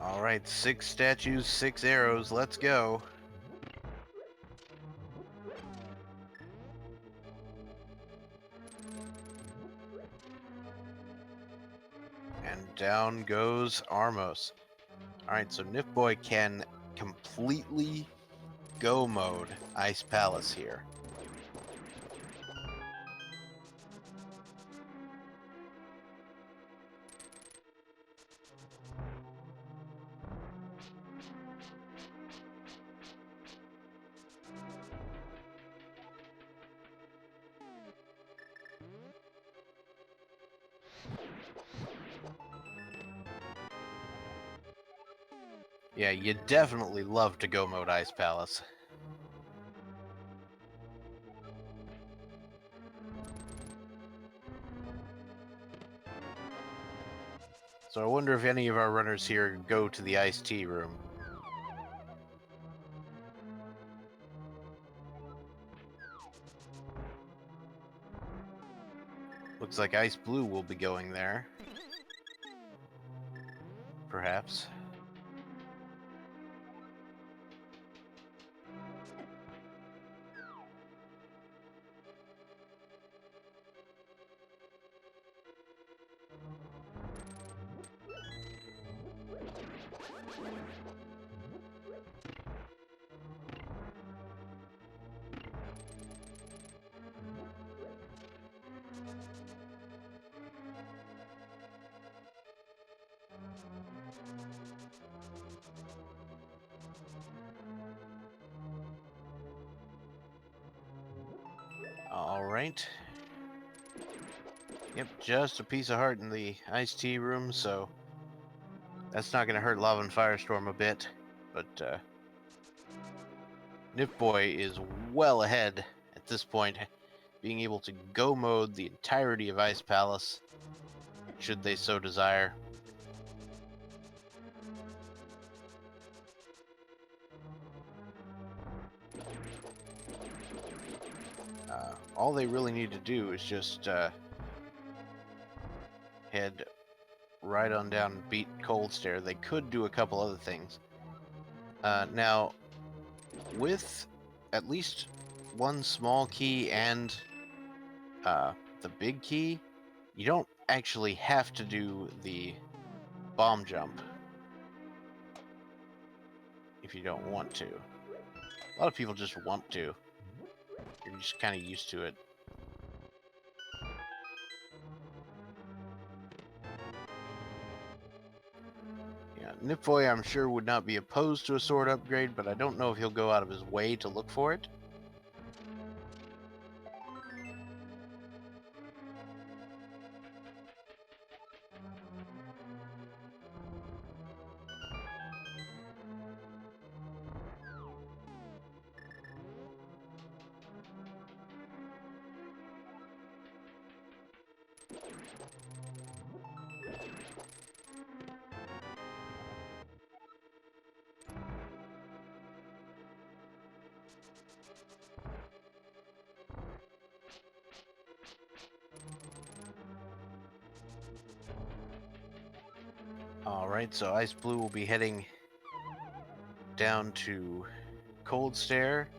Alright, 6 statues, 6 arrows, let's go. And down goes Armos. Alright, so Nifboy can completely go mode Ice Palace here. Yeah, you definitely love to go mode Ice Palace. So I wonder if any of our runners here go to the iced tea room. Looks like xIceblue will be going there. Perhaps. Alright. Yep, just a piece of heart in the iced tea room, so that's not going to hurt LavanFirestorm a bit. But Nifboy is well ahead at this point, being able to go mode the entirety of Ice Palace, should they so desire. All they really need to do is just head right on down and beat Cold Stare. They could do a couple other things. Now, with at least one small key and the big key, you don't actually have to do the bomb jump if you don't want to. A lot of people just want to. You're just kind of used to it. Yeah, Nifboy, I'm sure, would not be opposed to a sword upgrade, but I don't know if he'll go out of his way to look for it. Alright, so xIceblue will be heading down to Cold Stare,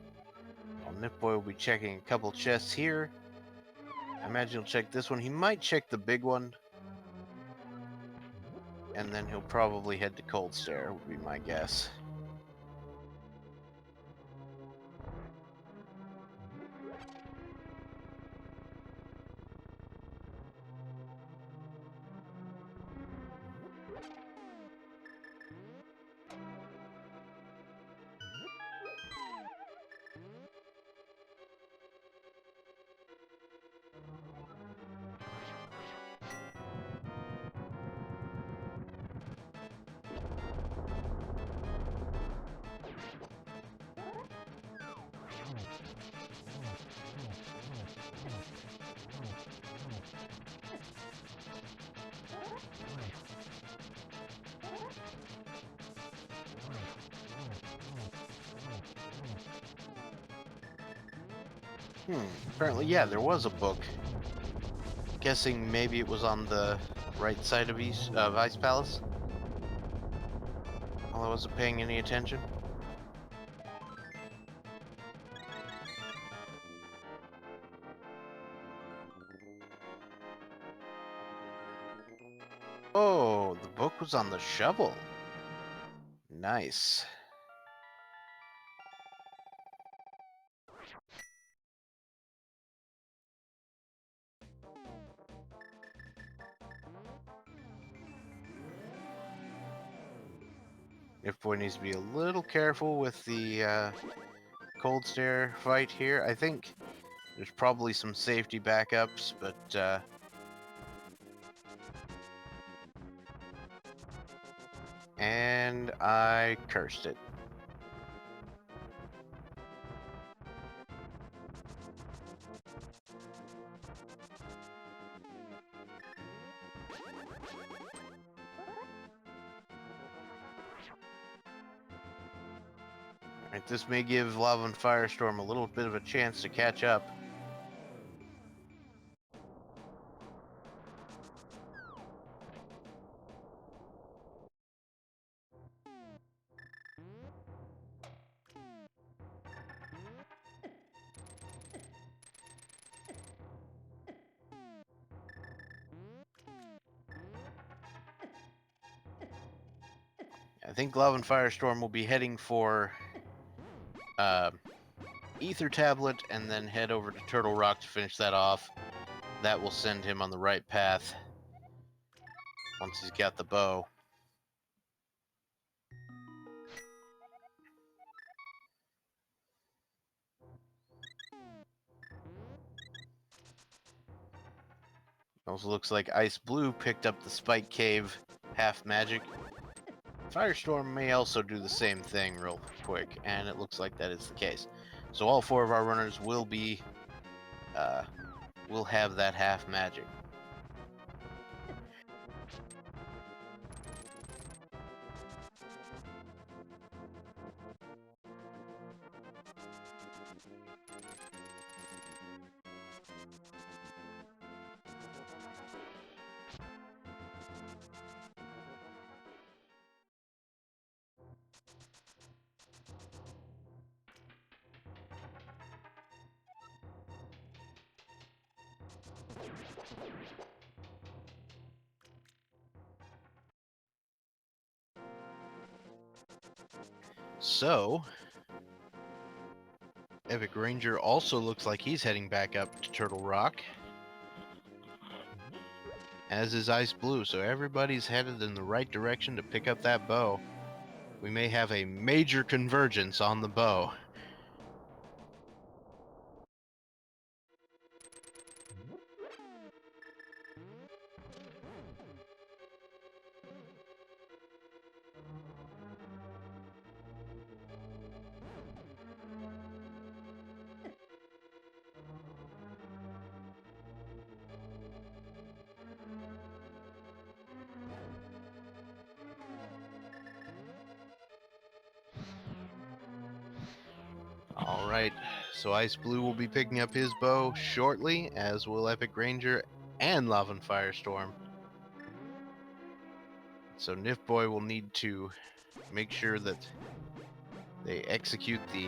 while Nifboy will be checking a couple chests here. I imagine he'll check this one. He might check the big one, and then he'll probably head to Cold Stare, would be my guess. Apparently, yeah, there was a book. Guessing maybe it was on the right side of Ice Palace. While I wasn't paying any attention. Oh, the book was on the shovel. Nice. Nifboy needs to be a little careful with the cold stare fight here. I think there's probably some safety backups, but and I cursed it. Alright, this may give LavanFirestorm a little bit of a chance to catch up. I think LavanFirestorm will be heading for Ether Tablet and then head over to Turtle Rock to finish that off. That will send him on the right path once he's got the bow. Also looks like xIceblue picked up the Spike Cave half magic. Firestorm may also do the same thing real quick, and it looks like that is the case. So all four of our runners will have that half magic. So, EpikRainjer also looks like he's heading back up to Turtle Rock, as is xIceblue. So everybody's headed in the right direction to pick up that bow. We may have a major convergence on the bow. Alright, so xIceblue will be picking up his bow shortly, as will EpikRainjer and LavanFirestorm. So Nifboy will need to make sure that they execute the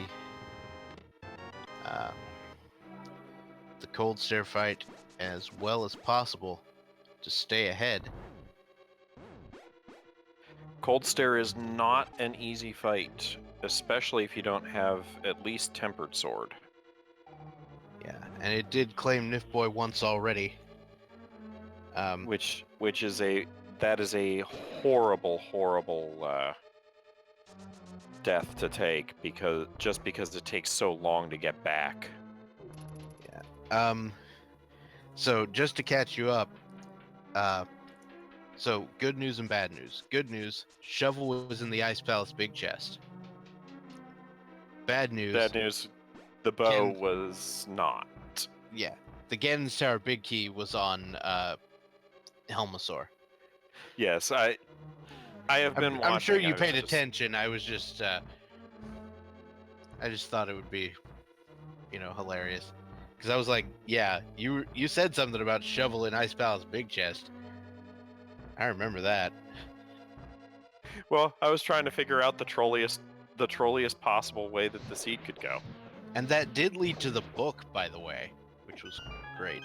cold stare fight as well as possible to stay ahead. Cold stare is not an easy fight, especially if you don't have at least tempered sword. Yeah, and it did claim Nifboy once already. Which is a horrible death to take because it takes so long to get back. Yeah. So just to catch you up, so good news and bad news. Good news, shovel was in the Ice Palace big chest. Bad news. Bad news, the bow was not. Yeah, the Ganon's Tower big key was on Helmasaur. Yes, I have been watching. I'm sure you paid attention. I was just I just thought it would be, hilarious. Because I was like, yeah, you said something about shovel in Ice Palace big chest. I remember that. Well, I was trying to figure out the trolliest possible way that the seed could go. And that did lead to the book, by the way, which was great.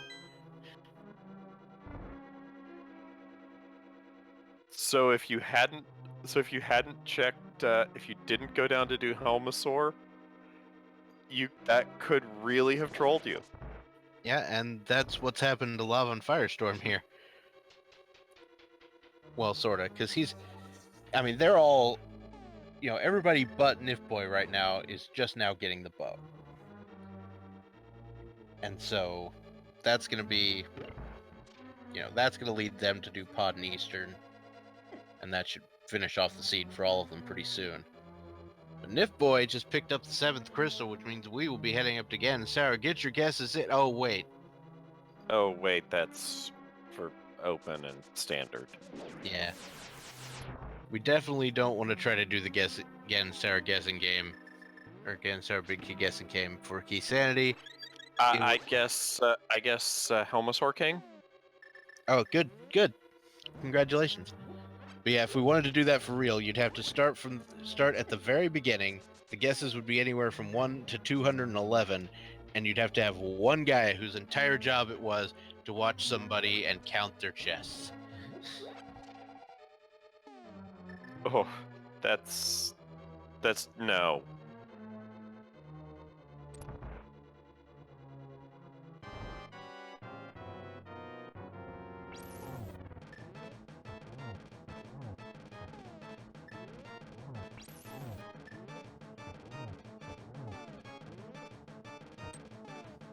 So if you hadn't checked, if you didn't go down to do Helmasaur, that could really have trolled you. Yeah, and that's what's happened to LavanFirestorm here. Well, sorta, because I mean, they're all, everybody but Nifboy right now is just now getting the bow. And so that's going to be, that's going to lead them to do Pod and Eastern. And that should finish off the seed for all of them pretty soon. But Nifboy just picked up the 7th crystal, which means we will be heading up to Gan. Sarah, get your guesses in. Oh, wait. Oh, wait, that's for open and standard. Yeah. We definitely don't want to try to do the Gan Sarah guessing game. Or Gan Sarah Big Key guessing game for Keysanity. I guess Helmasaur King? Oh, good. Congratulations. But yeah, if we wanted to do that for real, you'd have to start at the very beginning. The guesses would be anywhere from 1 to 211, and you'd have to have one guy whose entire job it was to watch somebody and count their chests. Oh, that's no.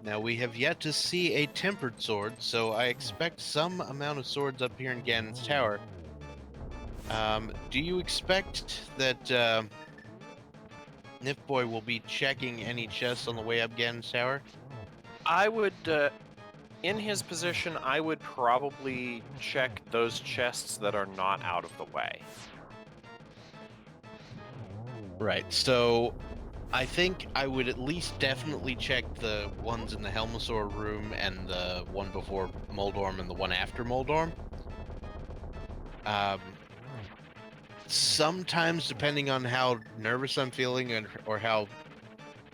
Now, we have yet to see a tempered sword, so I expect some amount of swords up here in Ganon's Tower. Do you expect that Nifboy will be checking any chests on the way up Ganon's Tower? I would, in his position, I would probably check those chests that are not out of the way. Right, so I think I would at least definitely check the ones in the Helmasaur room and the one before Moldorm and the one after Moldorm. Sometimes, depending on how nervous I'm feeling or how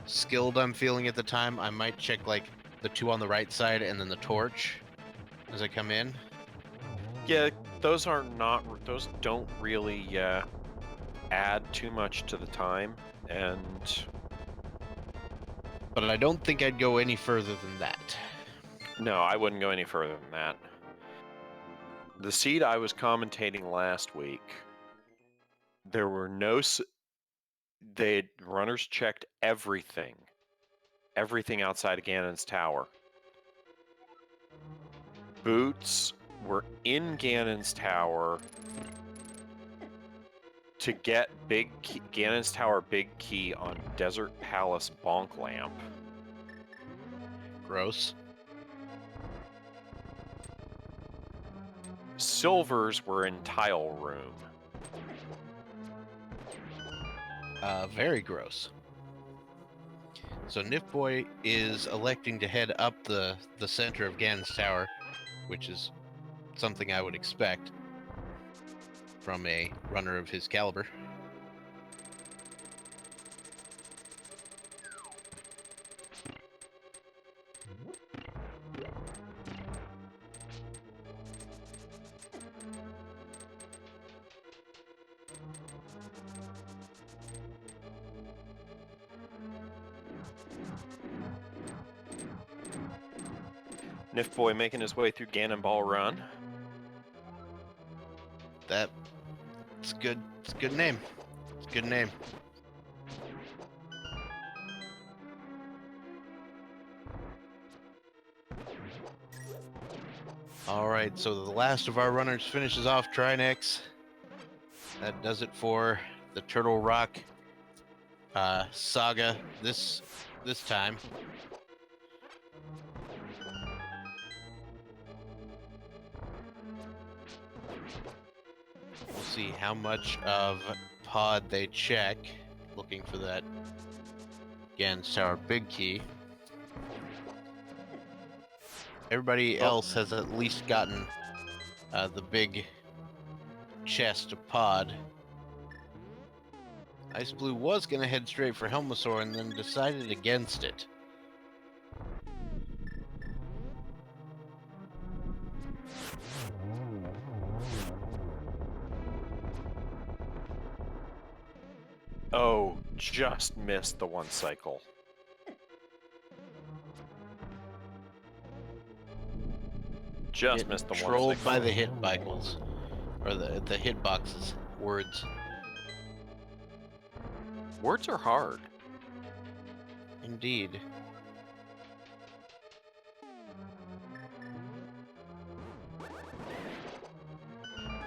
skilled I'm feeling at the time, I might check like the 2 on the right side and then the torch as I come in. Yeah, those don't really add too much to the time, and But I don't think I'd go any further than that. no, I wouldn't go any further than that. The seed I was commentating last week, there were no. Runners checked everything outside of Ganon's Tower. Boots were in Ganon's Tower to get Ganon's Tower Big Key on Desert Palace Bonk Lamp. Gross. Silvers were in Tile Room. Very gross. So Nifboy is electing to head up the center of Ganon's Tower, which is something I would expect from a runner of his caliber. Nifboy making his way through Ganon Ball Run. It's good. It's a good name. It's a good name. All right, so the last of our runners finishes off Trinex. That does it for the Turtle Rock saga this time. We'll see how much of pod they check, looking for that Ganon's Tower Big Key. Everybody Oh. else has at least gotten the big chest of pod. XIceblue was going to head straight for Helmasaur and then decided against it. Oh, just missed the one cycle. Just Getting missed the one trolled cycle. by the hitboxes, or the hitboxes. Words. Words are hard. Indeed.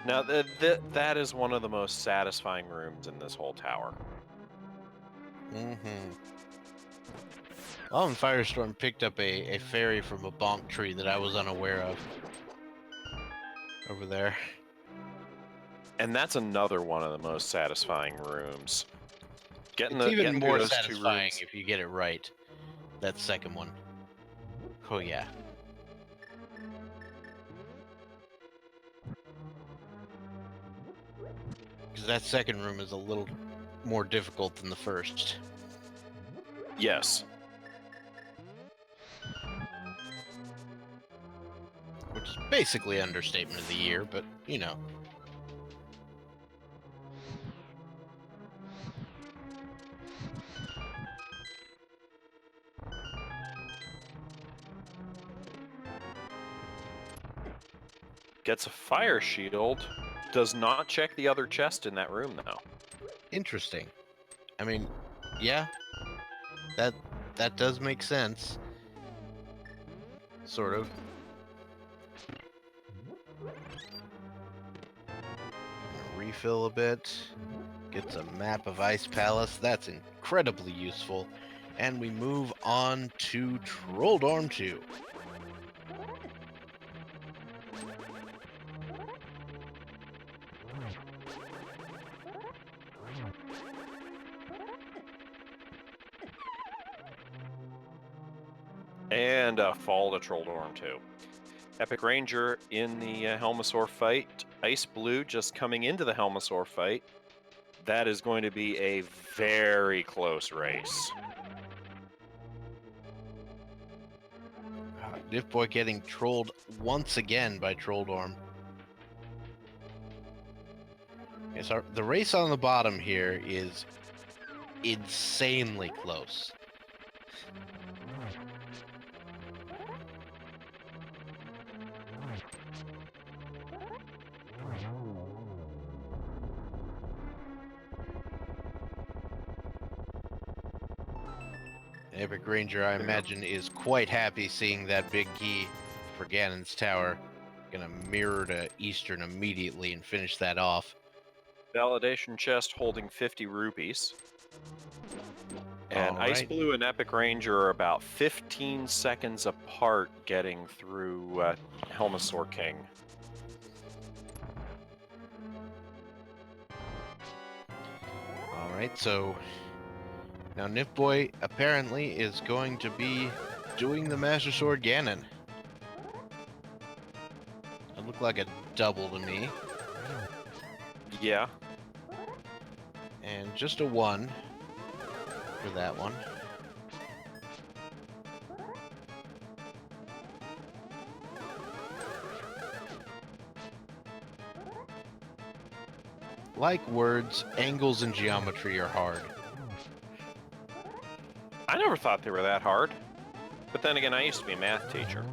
Now, that is one of the most satisfying rooms in this whole tower. Mm-hmm. LavanFirestorm picked up a fairy from a bonk tree that I was unaware of. Over there. And that's another one of the most satisfying rooms. It's even more those satisfying 2 rooms. if you get it right. That second one. Oh yeah. Because that second room is a little more difficult than the first. Yes. Which is basically understatement of the year, but you know. Gets a fire shield. Does not check the other chest in that room, though. Interesting. I mean, yeah. That does make sense. Sort of. Refill a bit. Gets a map of Ice Palace. That's incredibly useful. And we move on to Trolldorm 2. And a fall to Trolldorm 2. EpikRainjer in the Helmasaur fight. XIceblue just coming into the Helmasaur fight. That is going to be a very close race. Nifboy getting trolled once again by Trolldorm. Yes, the race on the bottom here is insanely close. EpikRainjer, I imagine, is quite happy seeing that big key for Ganon's tower. Gonna mirror to Eastern immediately and finish that off. Validation chest holding 50 rupees. And Alright. XIceblue and EpikRainjer are about 15 seconds apart getting through Helmasaur King. Alright, so now Nifboy apparently is going to be doing the Master Sword Ganon. That looked like a double to me. Yeah. And just a 1 for that one. Like words, angles and geometry are hard. I never thought they were that hard. But then again, I used to be a math teacher.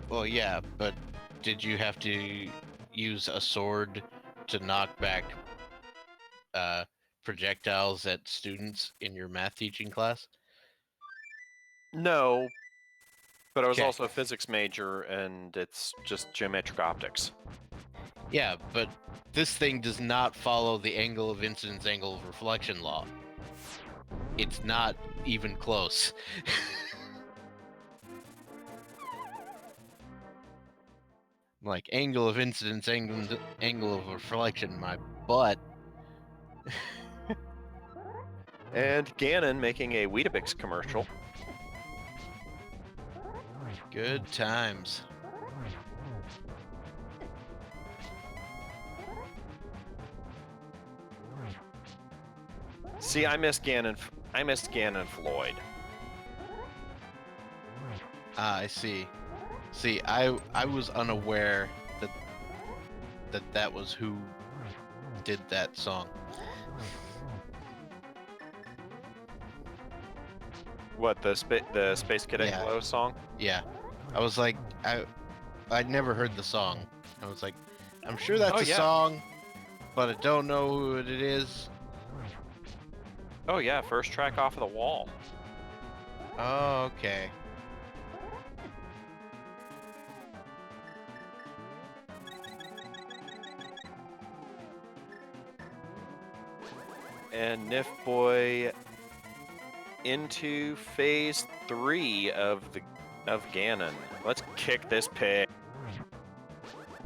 Well, yeah, but did you have to use a sword to knock back projectiles at students in your math teaching class? No, but I was Okay. also a physics major, and it's just geometric optics. Yeah, but this thing does not follow the angle of incidence, angle of reflection law. It's not even close. Like, angle of incidence, angle of reflection, my butt. And Ganon making a Weetabix commercial. Good times. See, I miss Ganon. I miss Ganon Floyd. Ah, I see. See, I was unaware that was who did that song. What, the Space Cadet Yeah. Glow song? Yeah, I was like, I'd never heard the song. I was like, I'm sure that's Oh, a yeah. song, but I don't know who it is. Oh yeah, first track off of the wall. Oh, okay. And Nifboy into phase 3 of Ganon. Let's kick this pig.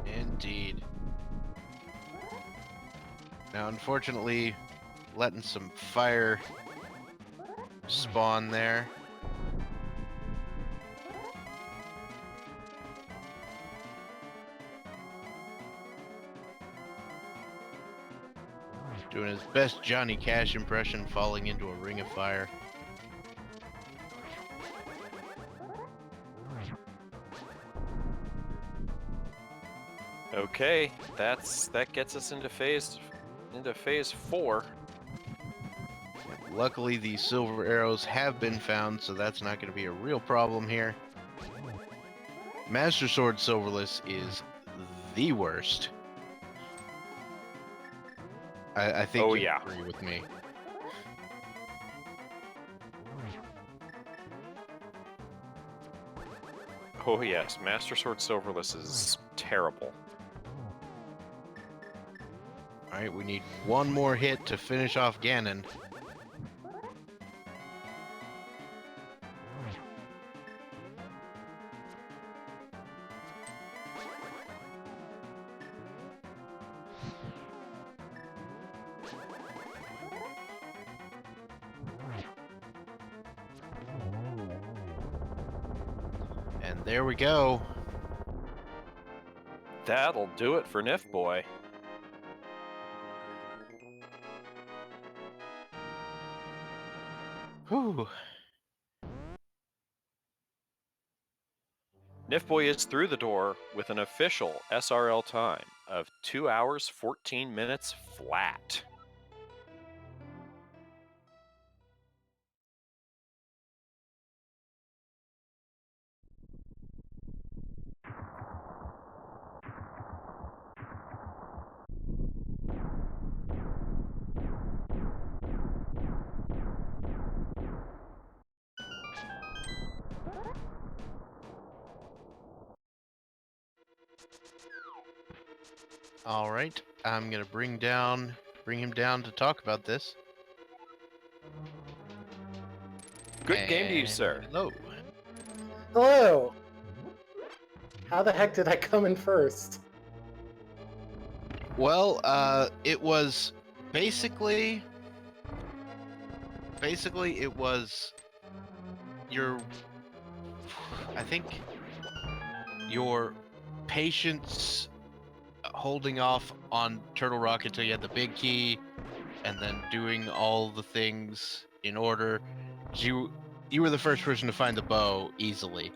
Indeed. Now, unfortunately, letting some fire spawn there. Doing his best Johnny Cash impression, falling into a ring of fire. Okay, that gets us into phase 4. Luckily, the silver arrows have been found, so that's not going to be a real problem here. Master Sword Silverless is the worst. I think Oh, you yeah. agree with me. Oh yes, Master Sword Silverless is terrible. Alright, we need one more hit to finish off Ganon. And there we go. That'll do it for Nifboy. Whew. Nifboy is through the door with an official SRL time of 2 hours 14 minutes flat. Alright, I'm gonna bring him down to talk about this. Good game to you, And sir. Hello. Hello! How the heck did I come in first? Well, it was basically it was I think your patience holding off on Turtle Rock until you had the big key, and then doing all the things in order. You were the first person to find the bow easily.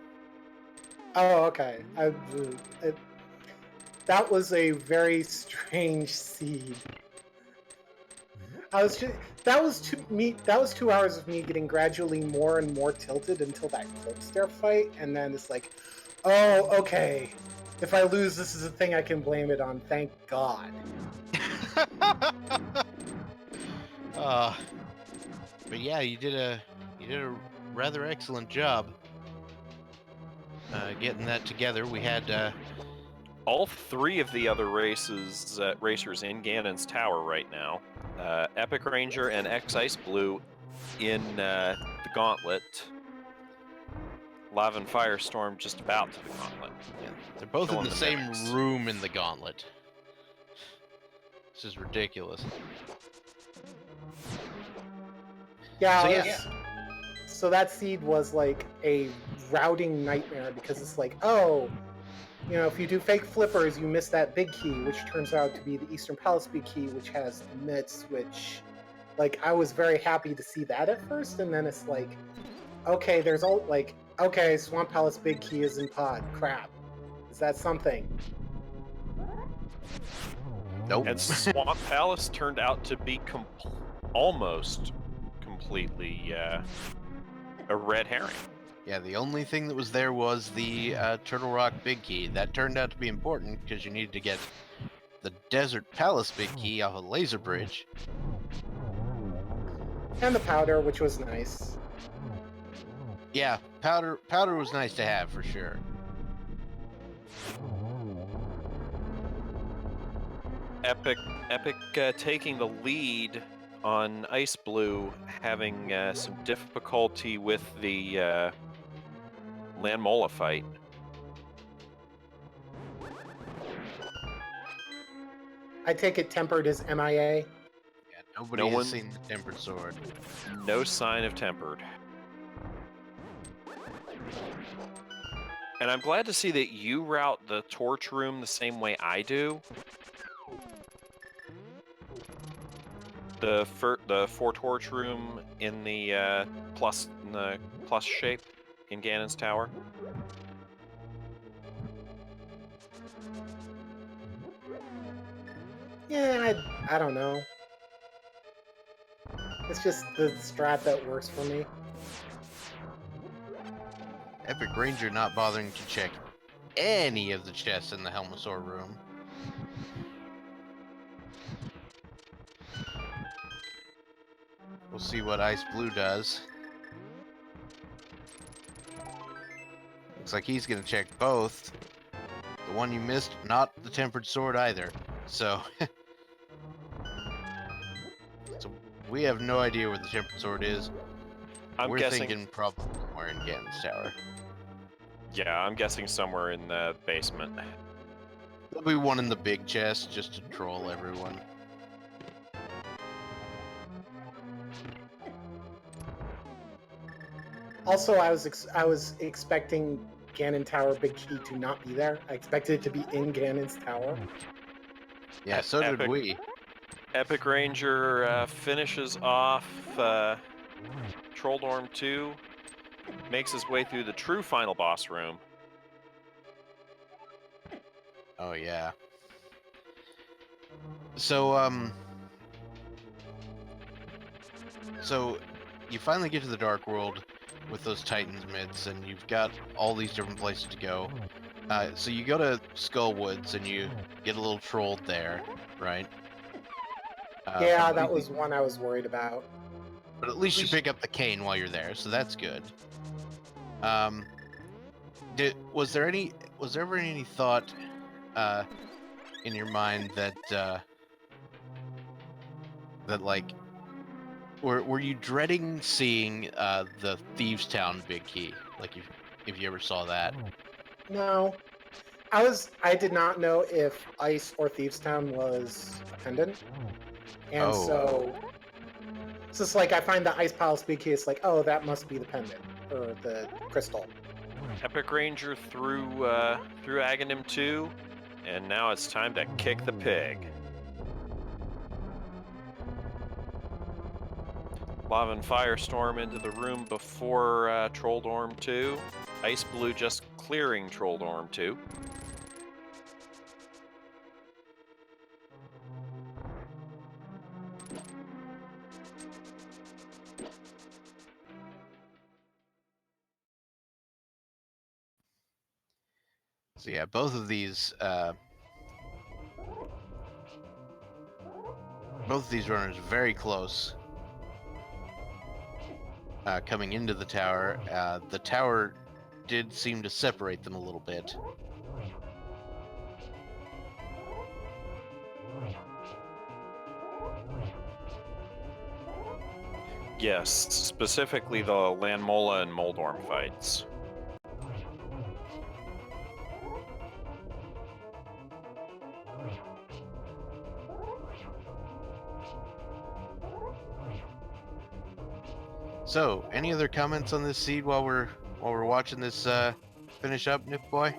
Oh, okay. That was a very strange seed. That was 2 hours of me getting gradually more and more tilted until that clip stair fight, and then it's like, oh, okay. If I lose, this is a thing I can blame it on. Thank God. But yeah, you did a rather excellent job getting that together. We had All 3 of the other racers in Ganon's tower right now. EpikRainjer and xIceblue in the gauntlet. LavanFirestorm just about to the gauntlet. yeah, they're both in Killing the the same mimics. room in the gauntlet. This is ridiculous. Yeah. So, I yeah. was So that seed was like a routing nightmare because it's like, oh, you know, if you do fake flippers, you miss that big key, which turns out to be the Eastern Palace big key, which has emits, which, like, I was very happy to see that at first, and then it's like, okay, there's all, like, okay, Swamp Palace big key is in pod. Crap. Is that something? Nope. And Swamp Palace turned out to be almost completely a red herring. Yeah, the only thing that was there was the Turtle Rock Big Key. That turned out to be important because you needed to get the Desert Palace Big Key off a laser bridge. And the powder, which was nice. Yeah, powder was nice to have for sure. Epic taking the lead on XIceblue, having some difficulty with the Landmola fight. I take it Tempered is MIA. Yeah, nobody has seen the Tempered Sword. No sign of Tempered. And I'm glad to see that you route the torch room the same way I do. The four torch room in the plus shape in Ganon's tower. Yeah, I don't know. It's just the strat that works for me. EpikRainjer not bothering to check any of the chests in the Helmasaur room. We'll see what XIceblue does. Looks like he's gonna check both. The one you missed, not the Tempered Sword either. So, so we have no idea where the Tempered Sword is. We're thinking probably somewhere in Ganon's tower. Yeah, I'm guessing somewhere in the basement. There'll be one in the big chest just to troll everyone. Also, I was expecting Ganon Tower Big Key to not be there. I expected it to be in Ganon's tower. Yeah, so did we. EpikRainjer finishes off Trolldorm 2, makes his way through the true final boss room. Oh yeah. So so you finally get to the Dark World with those Titans myths, and you've got all these different places to go. So you go to Skull Woods and you get a little trolled there, right? Yeah, that was one I was worried about. But at least you pick up the cane while you're there, so that's good. Was there ever any thought in your mind that that like were you dreading seeing the Thieves Town Big Key? Like if you ever saw that? No. I did not know if Ice or Thieves Town was a pendant. And so it's just like I find the Ice Palace Big Key, it's like, oh, that must be the pendant or the crystal. EpikRainjer through Aghanim 2, and now it's time to kick the pig. LavanFirestorm into the room before Trolldorm 2. XIceblue just clearing Trolldorm 2. So yeah, both of these runners are very close. Coming into the tower. The tower did seem to separate them a little bit. Yes, specifically the Landmola and Moldorm fights. So, any other comments on this seed while we're watching this finish up, Nifboy?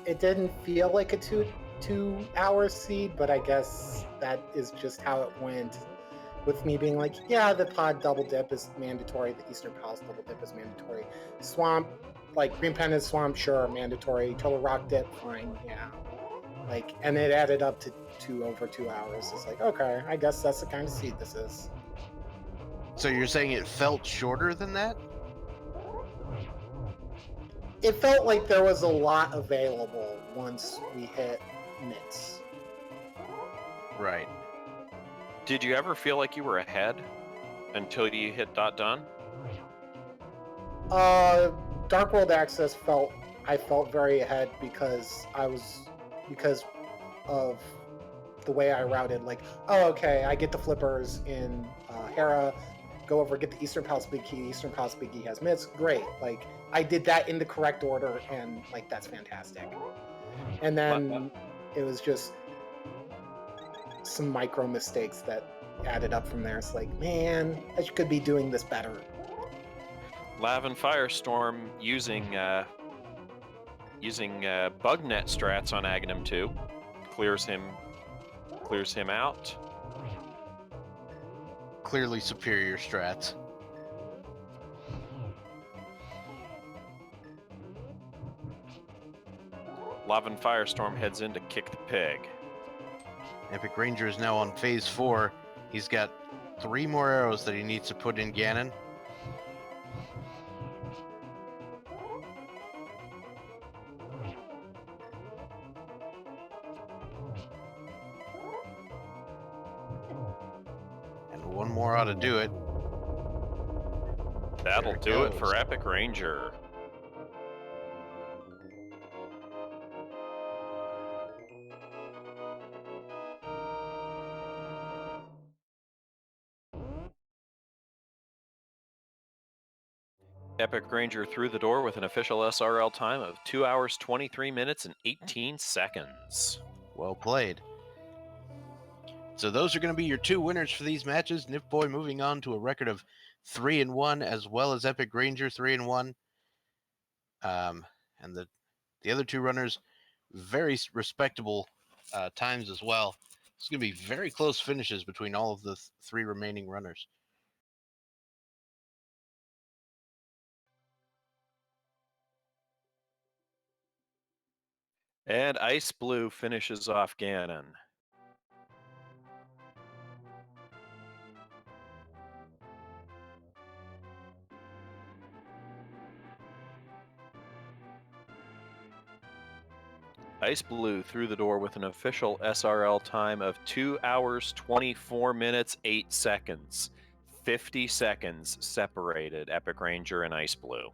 It didn't feel like a 2 hour seed, but I guess that is just how it went. With me being like, yeah, the pod double dip is mandatory, the Eastern Palace double dip is mandatory. Swamp, like Green Penance Swamp, sure, mandatory. Total Rock dip, fine, yeah. Like, and it added up to over 2 hours. It's like, okay, I guess that's the kind of seed this is. So you're saying it felt shorter than that? It felt like there was a lot available once we hit mitts. Right. Did you ever feel like you were ahead until you hit .done? Dark World Access I felt very ahead because of the way I routed. Like, oh, okay, I get the flippers in Hera, go over, get the Eastern Palace Big Key. Eastern Palace Big Key has mitts. Great. Like, I did that in the correct order, and like that's fantastic. And then it was just some micro mistakes that added up from there. It's like, man, I could be doing this better. LavanFirestorm using bugnet strats on Aghanim 2 clears him out. Clearly superior strats. LavanFirestorm heads in to kick the pig. EpikRainjer is now on phase 4. He's got 3 more arrows that he needs to put in Ganon. And one more ought to do it. That'll There it do it goes. for EpikRainjer. EpikRainjer through the door with an official SRL time of 2 hours, 23 minutes, and 18 seconds. Well played. So those are going to be your 2 winners for these matches. Nifboy moving on to a record of 3-1, as well as EpikRainjer 3-1. And the other 2 runners, very respectable times as well. It's going to be very close finishes between all of the 3 remaining runners. And xIceblue finishes off Ganon. xIceblue through the door with an official SRL time of 2 hours, 24 minutes, 8 seconds. 50 seconds separated EpikRainjer and xIceblue.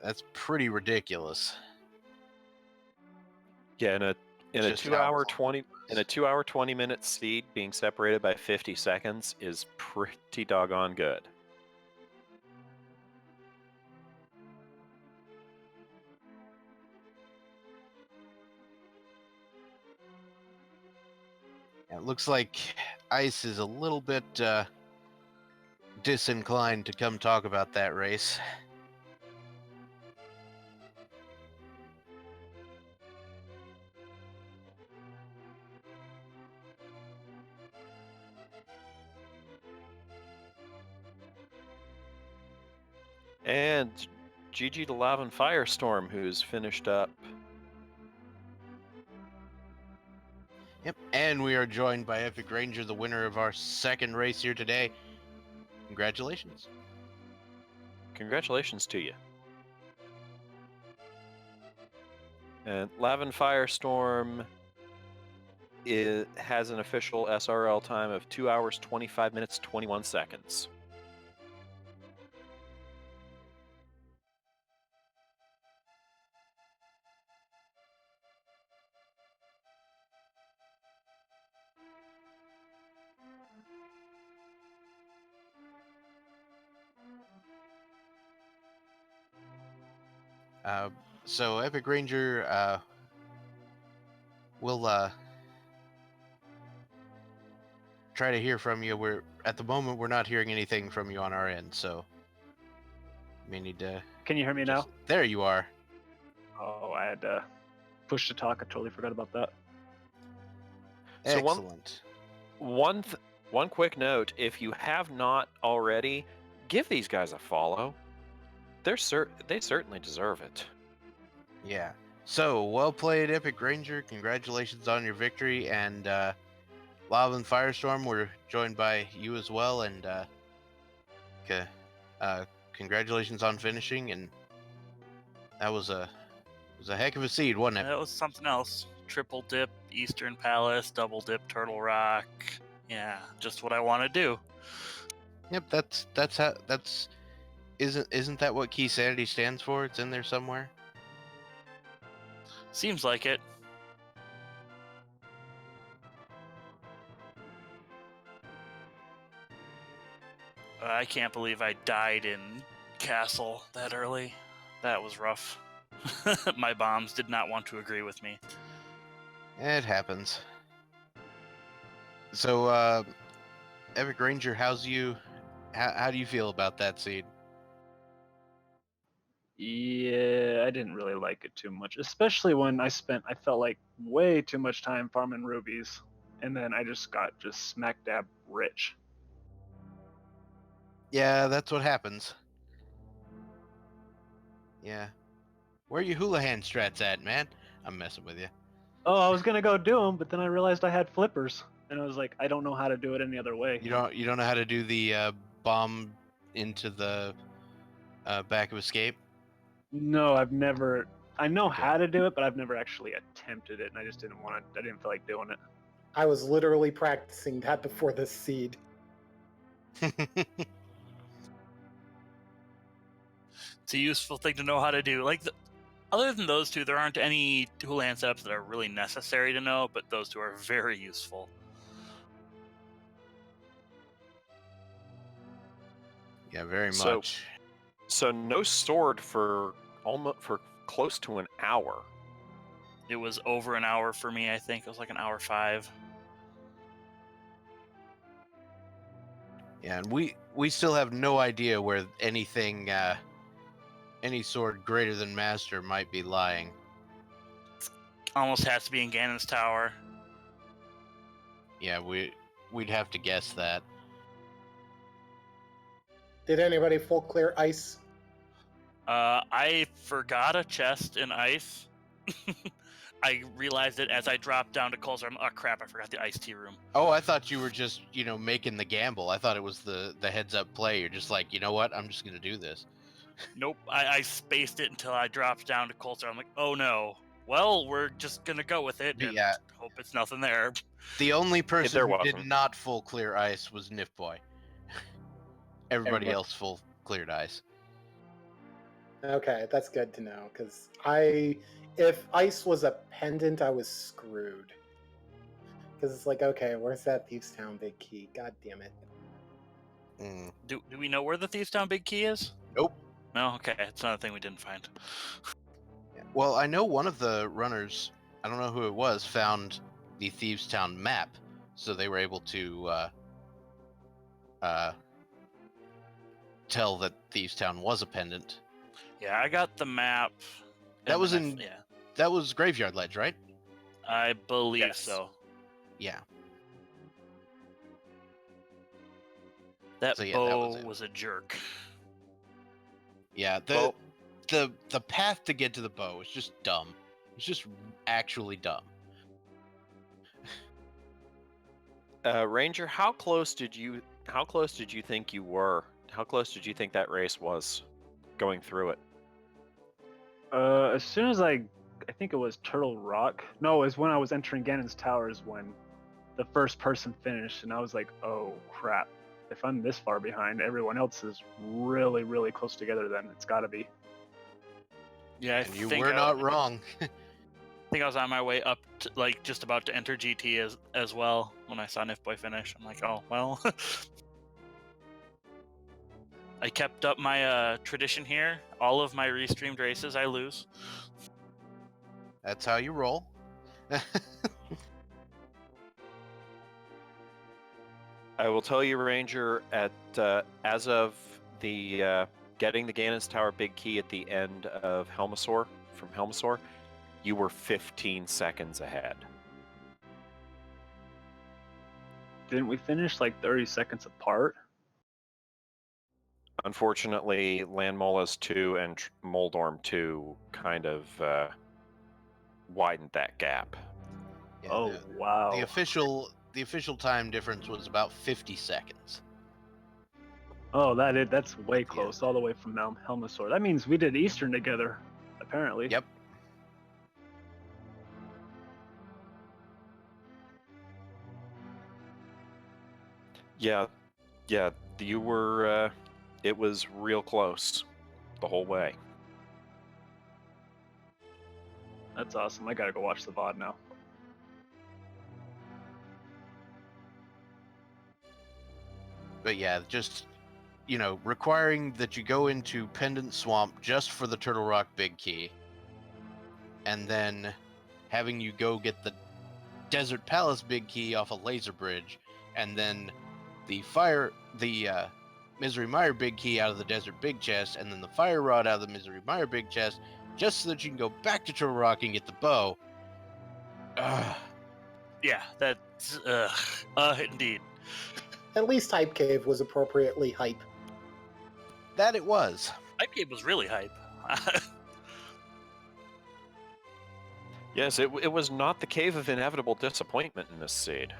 That's pretty ridiculous. Yeah, in a Just 2 hour how- 20-minute seed being separated by 50 seconds is pretty doggone good. It looks like Ice is a little bit disinclined to come talk about that race. And GG to LavanFirestorm, who's finished up. Yep, and we are joined by EpikRainjer, the winner of our 2nd race here today. Congratulations. Congratulations to you. And LavanFirestorm has an official SRL time of 2 hours, 25 minutes, 21 seconds. So EpikRainjer, we'll try to hear from you. At the moment we're not hearing anything from you on our end, so we need to. Can you hear me now? There you are. Oh, I had to push to talk. I totally forgot about that. So Excellent. One quick note: if you have not already, give these guys a follow. They certainly deserve it. Yeah. So well played, EpikRainjer. Congratulations on your victory, and LavanFirestorm, we're joined by you as well, and congratulations on finishing. And that was a heck of a seed, wasn't it? That was something else. Triple dip, Eastern Palace, double dip, Turtle Rock. Yeah, just what I want to do. Yep, isn't that what Keysanity stands for? It's in there somewhere. Seems like it. I can't believe I died in Castle that early. That was rough. My bombs did not want to agree with me. It happens. So, EpikRainjer, how do you feel about that seed? Yeah, I didn't really like it too much, especially when I felt like way too much time farming rubies, and then I just got smack dab rich. Yeah, that's what happens. Yeah. Where are your Houlihan strats at, man? I'm messing with you. Oh, I was gonna go do them, but then I realized I had flippers, and I was like, I don't know how to do it any other way. You don't know how to do the bomb into the back of escape? No, I've never. I know how to do it, but I've never actually attempted it, and I just didn't want to. I didn't feel like doing it. I was literally practicing that before this seed. It's a useful thing to know how to do. Other than those two, there aren't any Houlihan setups that are really necessary to know, but those two are very useful. Yeah, very much. So no sword for close to an hour. It was over an hour for me, I think. It was like an hour 5. Yeah, and we still have no idea where anything, any sword greater than Master might be lying. Almost has to be in Ganon's Tower. Yeah, we'd have to guess that. Did anybody full clear ice? I forgot a chest in ice. I realized it as I dropped down to Cold Storm. Oh crap, I forgot the iced tea room. Oh, I thought you were just, making the gamble. I thought it was the heads up play. You're just like, you know what? I'm just going to do this. Nope, I spaced it until I dropped down to Cold Storm. I'm like, oh no. Well, we're just going to go with it and hope it's nothing there. The only person who wasn't. did not full clear ice was Nifboy. Everybody else full cleared ice. Okay, that's good to know, because if ice was a pendant, I was screwed. Because it's like, okay, where's that Thieves Town big key? God damn it. Mm. Do we know where the Thieves Town big key is? Nope. No? Okay, it's another thing we didn't find. Yeah. Well, I know one of the runners, I don't know who it was, found the Thieves Town map, so they were able to tell that Thieves Town was a pendant. Yeah, I got the map. That was that was Graveyard Ledge, right? I believe Yes. so. Yeah. That So, yeah, bow that was it. was a jerk. Yeah, the path to get to the bow is just dumb. It's just actually dumb. Ranger, how close did you think you were? How close did you think that race was going through it? As soon as I think it was Turtle Rock. No, it was when I was entering Ganon's Towers when the first person finished, and I was like, oh crap. If I'm this far behind, everyone else is really, really close together, then it's gotta be. Yeah, And you were not wrong. I think I was on my way up to, just about to enter GT as well when I saw Nifboy finish. I'm like, oh well. I kept up my tradition here. All of my restreamed races, I lose. That's how you roll. I will tell you, Ranger, at as of the getting the Ganon's Tower big key at the end of Helmasaur, from Helmasaur, you were 15 seconds ahead. Didn't we finish like 30 seconds apart? Unfortunately, Landmolas 2 and Moldorm 2 kind of widened that gap. Yeah, Oh, the, wow. the official time difference was about 50 seconds. Oh, that's way close, all the way from Helmasaur. That means we did Eastern together, apparently. Yep. Yeah, you were. It was real close the whole way. That's awesome. I gotta go watch the VOD now. But yeah, just, requiring that you go into Pendant Swamp just for the Turtle Rock Big Key, and then having you go get the Desert Palace Big Key off a laser bridge, and then the Misery Mire Big Key out of the Desert Big Chest, and then the Fire Rod out of the Misery Mire Big Chest, just so that you can go back to Turtle Rock and get the bow. Ugh. Yeah, that's indeed. At least Hype Cave was appropriately hype. That it was. Hype Cave was really hype. Yes, it was not the cave of inevitable disappointment in this seed.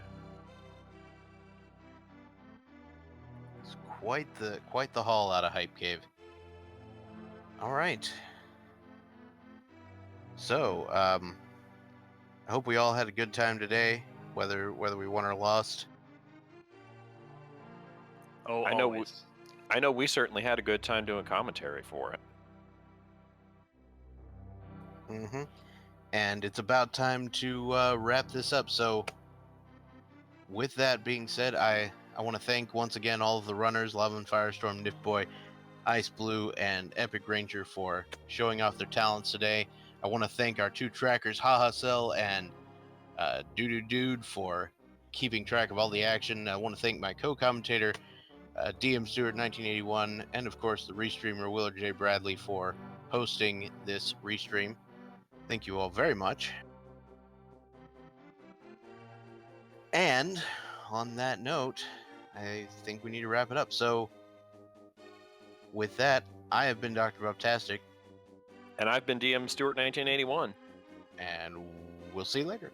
It's quite the haul out of Hype Cave. All right. So, I hope we all had a good time today, whether we won or lost. Oh, I know. always. I know we certainly had a good time doing commentary for it. Mm-hmm. And it's about time to wrap this up. So, with that being said, I want to thank once again all of the runners, LavanFirestorm, Nifboy, xIceblue, and EpikRainjer for showing off their talents today. I want to thank our two trackers, Cell and Dude for keeping track of all the action. I want to thank my co-commentator, DM Stewart 1981, and of course the restreamer Willard J. Bradley for hosting this restream. Thank you all very much. And on that note, I think we need to wrap it up. So with that, I have been Dr. Bobtastic. And I've been DM Stewart 1981. And we'll see you later.